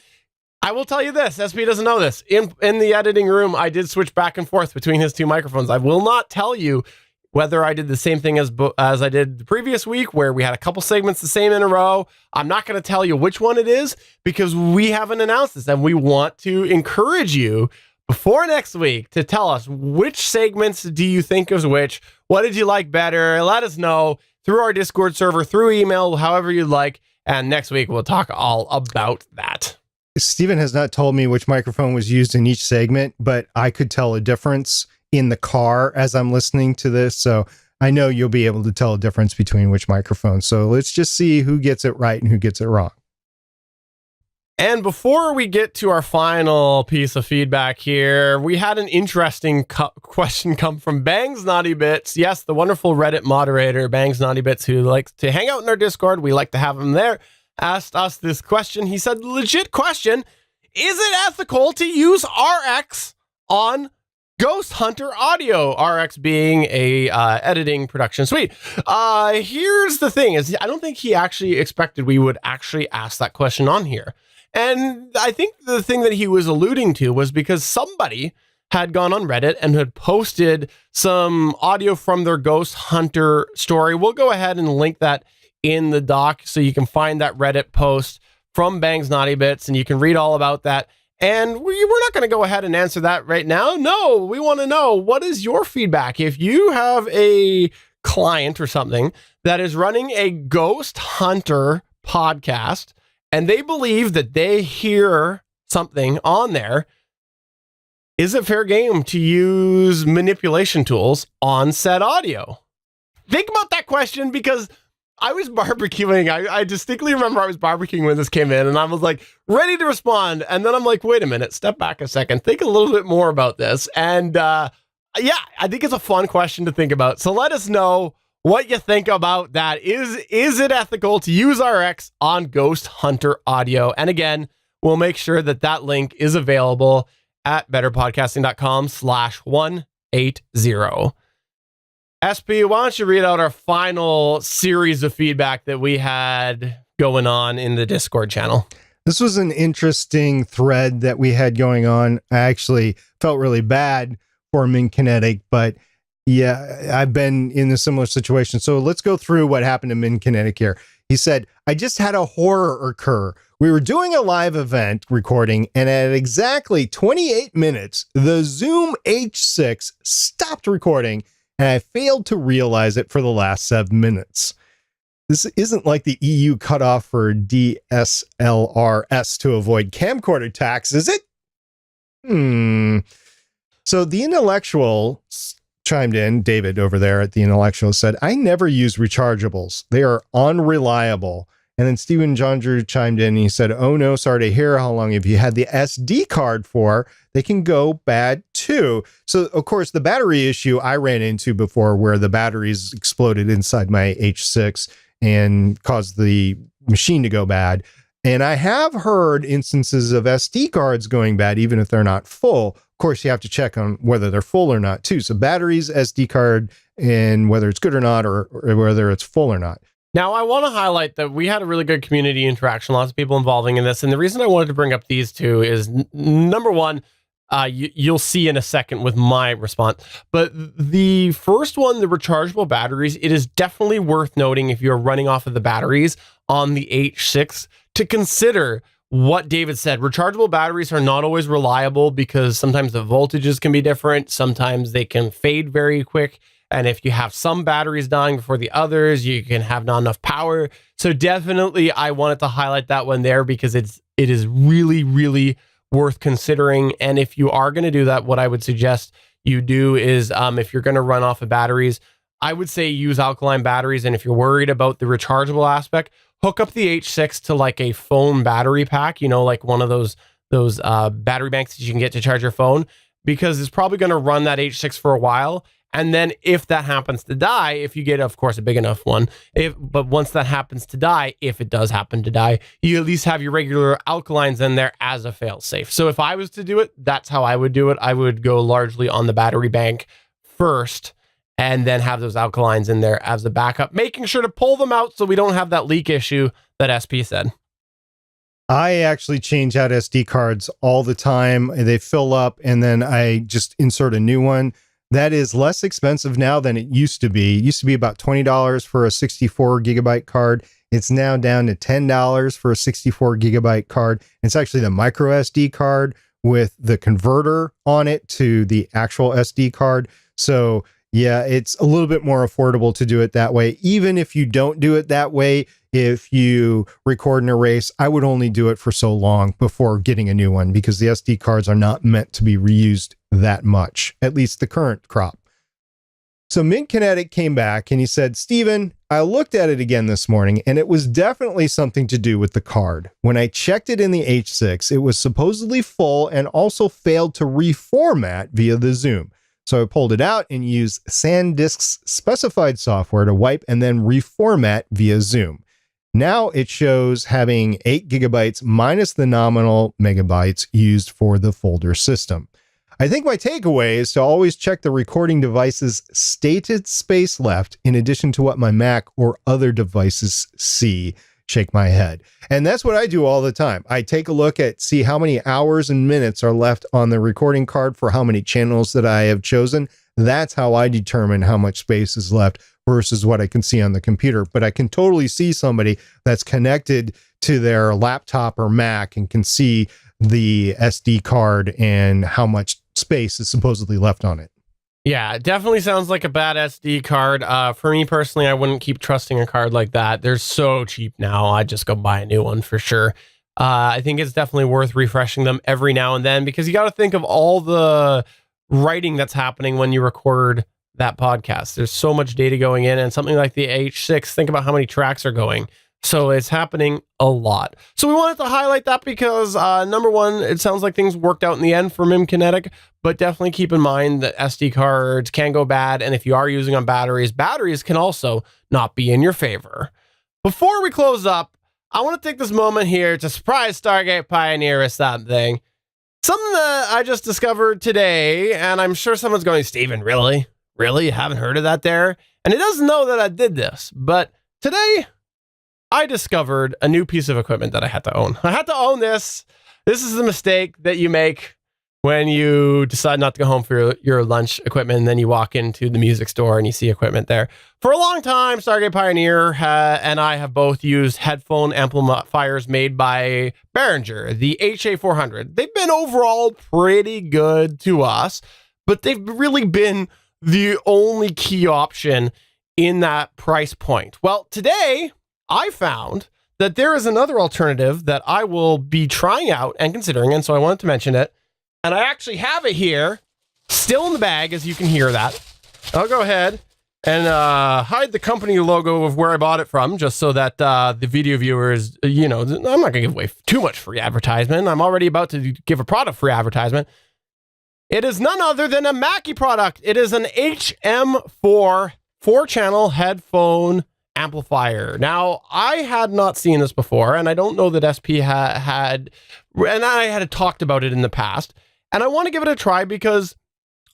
I will tell you this, SP doesn't know this. In the editing room, I did switch back and forth between his 2 microphones. I will not tell you whether I did the same thing as I did the previous week, where we had a couple segments the same in a row. I'm not going to tell you which one it is because we haven't announced this, and we want to encourage you before next week to tell us which segments do you think is which. What did you like better? Let us know through our Discord server, through email, however you'd like. And next week, we'll talk all about that. Steven has not told me which microphone was used in each segment, but I could tell a difference in the car as I'm listening to this. So I know you'll be able to tell a difference between which microphone. So let's just see who gets it right and who gets it wrong. And before we get to our final piece of feedback here, we had an interesting question come from Bangs Naughty Bits. Yes, the wonderful Reddit moderator, Bangs Naughty Bits, who likes to hang out in our Discord. We like to have him there. Asked us this question. He said, legit question, is it ethical to use RX on Ghost Hunter Audio? RX being a editing production suite. Here's the thing is, I don't think he actually expected we would actually ask that question on here. And I think the thing that he was alluding to was because somebody had gone on Reddit and had posted some audio from their Ghost Hunter story. We'll go ahead and link that in the doc so you can find that Reddit post from Bangs Naughty Bits and you can read all about that. And we're not going to go ahead and answer that right now. No, we want to know, what is your feedback? If you have a client or something that is running a Ghost Hunter podcast and they believe that they hear something on there, is it fair game to use manipulation tools on said audio? Think about that question because I was barbecuing. I distinctly remember I was barbecuing when this came in and I was like ready to respond. And then I'm like, wait a minute, step back a second, think a little bit more about this. And yeah, I think it's a fun question to think about. So let us know what you think about that. Is it ethical to use RX on Ghost Hunter Audio? And again, we'll make sure that that link is available at betterpodcasting.com/180. SP, why don't you read out our final series of feedback that we had going on in the Discord channel? This was an interesting thread that we had going on. I actually felt really bad for MinKinetic, but yeah, I've been in a similar situation. So let's go through what happened to MinKinetic here. He said, I just had a horror occur. We were doing a live event recording, and at exactly 28 minutes, the Zoom H6 stopped recording, and I failed to realize it for the last 7 minutes. This isn't like the EU cutoff for DSLRs to avoid camcorder tax, is it? So the Intellectual chimed in, David over there at the Intellectual said, I never use rechargeables. They are unreliable. And then Steven Jonger chimed in and he said, oh no, sorry to hear. How long have you had the SD card for? They can go bad too. So of course the battery issue I ran into before where the batteries exploded inside my H6 and caused the machine to go bad. And I have heard instances of SD cards going bad, even if they're not full. Of course, you have to check on whether they're full or not too. So batteries, SD card, and whether it's good or not, or whether it's full or not. Now, I want to highlight that we had a really good community interaction, lots of people involving in this. And the reason I wanted to bring up these two is, number one, you'll see in a second with my response. But the first one, the rechargeable batteries, it is definitely worth noting if you're running off of the batteries on the H6 to consider what David said. Rechargeable batteries are not always reliable because sometimes the voltages can be different. Sometimes they can fade very quick. And if you have some batteries dying before the others, you can have not enough power. So definitely I wanted to highlight that one there because it is really, really worth considering. And if you are going to do that, what I would suggest you do is if you're going to run off of batteries, I would say use alkaline batteries. And if you're worried about the rechargeable aspect, hook up the H6 to like a phone battery pack, like one of those battery banks that you can get to charge your phone, because it's probably going to run that H6 for a while. And then if that happens to die, if you get, of course, a big enough one, but once that happens to die, if it does happen to die, you at least have your regular alkalines in there as a fail-safe. So if I was to do it, that's how I would do it. I would go largely on the battery bank first and then have those alkalines in there as a backup, making sure to pull them out so we don't have that leak issue that SP said. I actually change out SD cards all the time. They fill up and then I just insert a new one. That is less expensive now than it used to be. It used to be about $20 for a 64 gigabyte card. It's now down to $10 for a 64 gigabyte card. It's actually the micro SD card with the converter on it to the actual SD card. So yeah, it's a little bit more affordable to do it that way. Even if you don't do it that way, if you record and erase, I would only do it for so long before getting a new one because the SD cards are not meant to be reused that much, at least the current crop. So Mint Kinetic came back and he said, Stephen, I looked at it again this morning and it was definitely something to do with the card. When I checked it in the H6, it was supposedly full and also failed to reformat via the Zoom. So I pulled it out and used SanDisk's specified software to wipe and then reformat via Zoom. Now it shows having 8 gigabytes minus the nominal megabytes used for the folder system. I think my takeaway is to always check the recording device's stated space left in addition to what my Mac or other devices see. Shake my head. And that's what I do all the time. I take a look at, see how many hours and minutes are left on the recording card for how many channels that I have chosen. That's how I determine how much space is left versus what I can see on the computer. But I can totally see somebody that's connected to their laptop or Mac and can see the SD card and how much space is supposedly left on it. Yeah, it definitely sounds like a bad SD card. For me personally, I wouldn't keep trusting a card like that. They're so cheap now. I'd just go buy a new one for sure. I think it's definitely worth refreshing them every now and then because you got to think of all the writing that's happening when you record that podcast. There's so much data going in, and something like the H6, think about how many tracks are going. So it's happening a lot. So we wanted to highlight that because number one, it sounds like things worked out in the end for Mint Kinetic, but definitely keep in mind that SD cards can go bad. And if you are using on batteries, batteries can also not be in your favor. Before we close up, I want to take this moment here to surprise Stargate Pioneer with something. Something that I just discovered today, and I'm sure someone's going, Stephen, really? Really? You haven't heard of that there? And it doesn't know that I did this, but today I discovered a new piece of equipment that I had to own. I had to own this. This is the mistake that you make when you decide not to go home for your lunch equipment, and then you walk into the music store and you see equipment there. For a long time, Stargate Pioneer and I have both used headphone amplifiers made by Behringer, the HA400. They've been overall pretty good to us, but they've really been the only key option in that price point. Well, today I found that there is another alternative that I will be trying out and considering, and so I wanted to mention it. And I actually have it here, still in the bag, as you can hear that. I'll go ahead and hide the company logo of where I bought it from, just so that the video viewers, I'm not going to give away too much free advertisement. I'm already about to give a product free advertisement. It is none other than a Mackie product. It is an HM4 4-channel headphone amplifier. Now, I had not seen this before, and I don't know that SP had, and I had talked about it in the past, and I want to give it a try because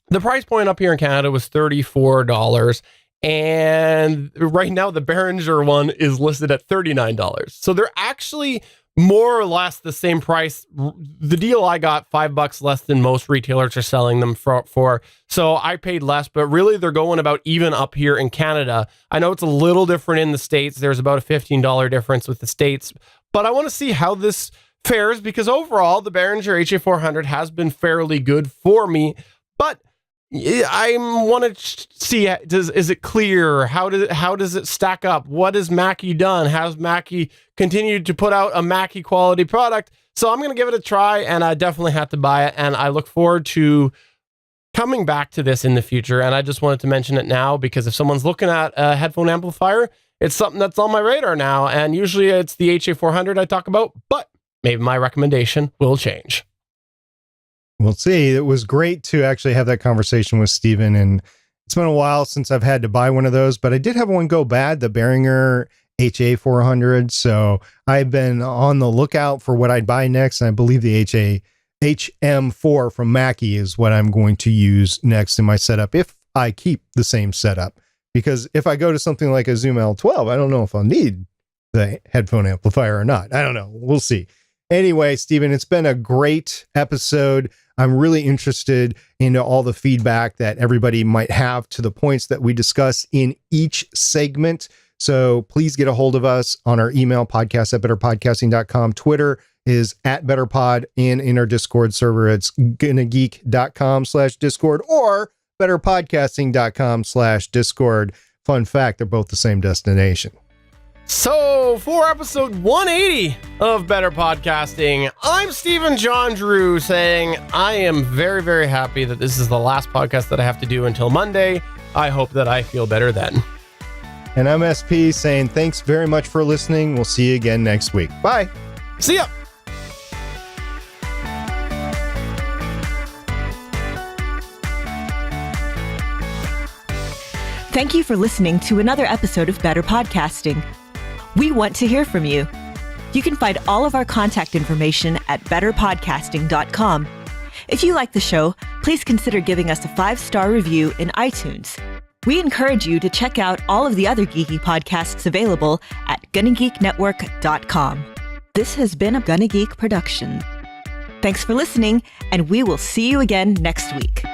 the price point up here in Canada was $34, and right now the Behringer one is listed at $39. So they're actually more or less the same price. The deal I got, $5 less than most retailers are selling them for. So I paid less, but really they're going about even up here in Canada. I know it's a little different in the States. There's about a $15 difference with the States, but I want to see how this fares because overall the Behringer HA400 has been fairly good for me. But I want to see, is it clear? How does it stack up? What has Mackie done? Has Mackie continued to put out a Mackie quality product? So I'm going to give it a try, and I definitely have to buy it. And I look forward to coming back to this in the future. And I just wanted to mention it now, because if someone's looking at a headphone amplifier, it's something that's on my radar now. And usually it's the HA400 I talk about, but maybe my recommendation will change. We'll see. It was great to actually have that conversation with Steven, and it's been a while since I've had to buy one of those, but I did have one go bad, the Behringer HA400. So I've been on the lookout for what I'd buy next, and I believe the HM4 from Mackie is what I'm going to use next in my setup if I keep the same setup. Because if I go to something like a Zoom L12, I don't know if I'll need the headphone amplifier or not. I don't know. We'll see. Anyway, Steven, it's been a great episode. I'm really interested into all the feedback that everybody might have to the points that we discuss in each segment. So please get a hold of us on our email, podcast@betterpodcasting.com. Twitter is @betterpod, and in our Discord server, it's gonnageek.com/Discord or betterpodcasting.com/Discord. Fun fact, they're both the same destination. So, for episode 180 of Better Podcasting, I'm Stephen John Drew saying I am very, very happy that this is the last podcast that I have to do until Monday. I hope that I feel better then. And I'm SP saying thanks very much for listening. We'll see you again next week. Bye. See ya. Thank you for listening to another episode of Better Podcasting. We want to hear from you. You can find all of our contact information at betterpodcasting.com. If you like the show, please consider giving us a 5-star review in iTunes. We encourage you to check out all of the other geeky podcasts available at gonnageeknetwork.com. This has been a Gonna Geek production. Thanks for listening, and we will see you again next week.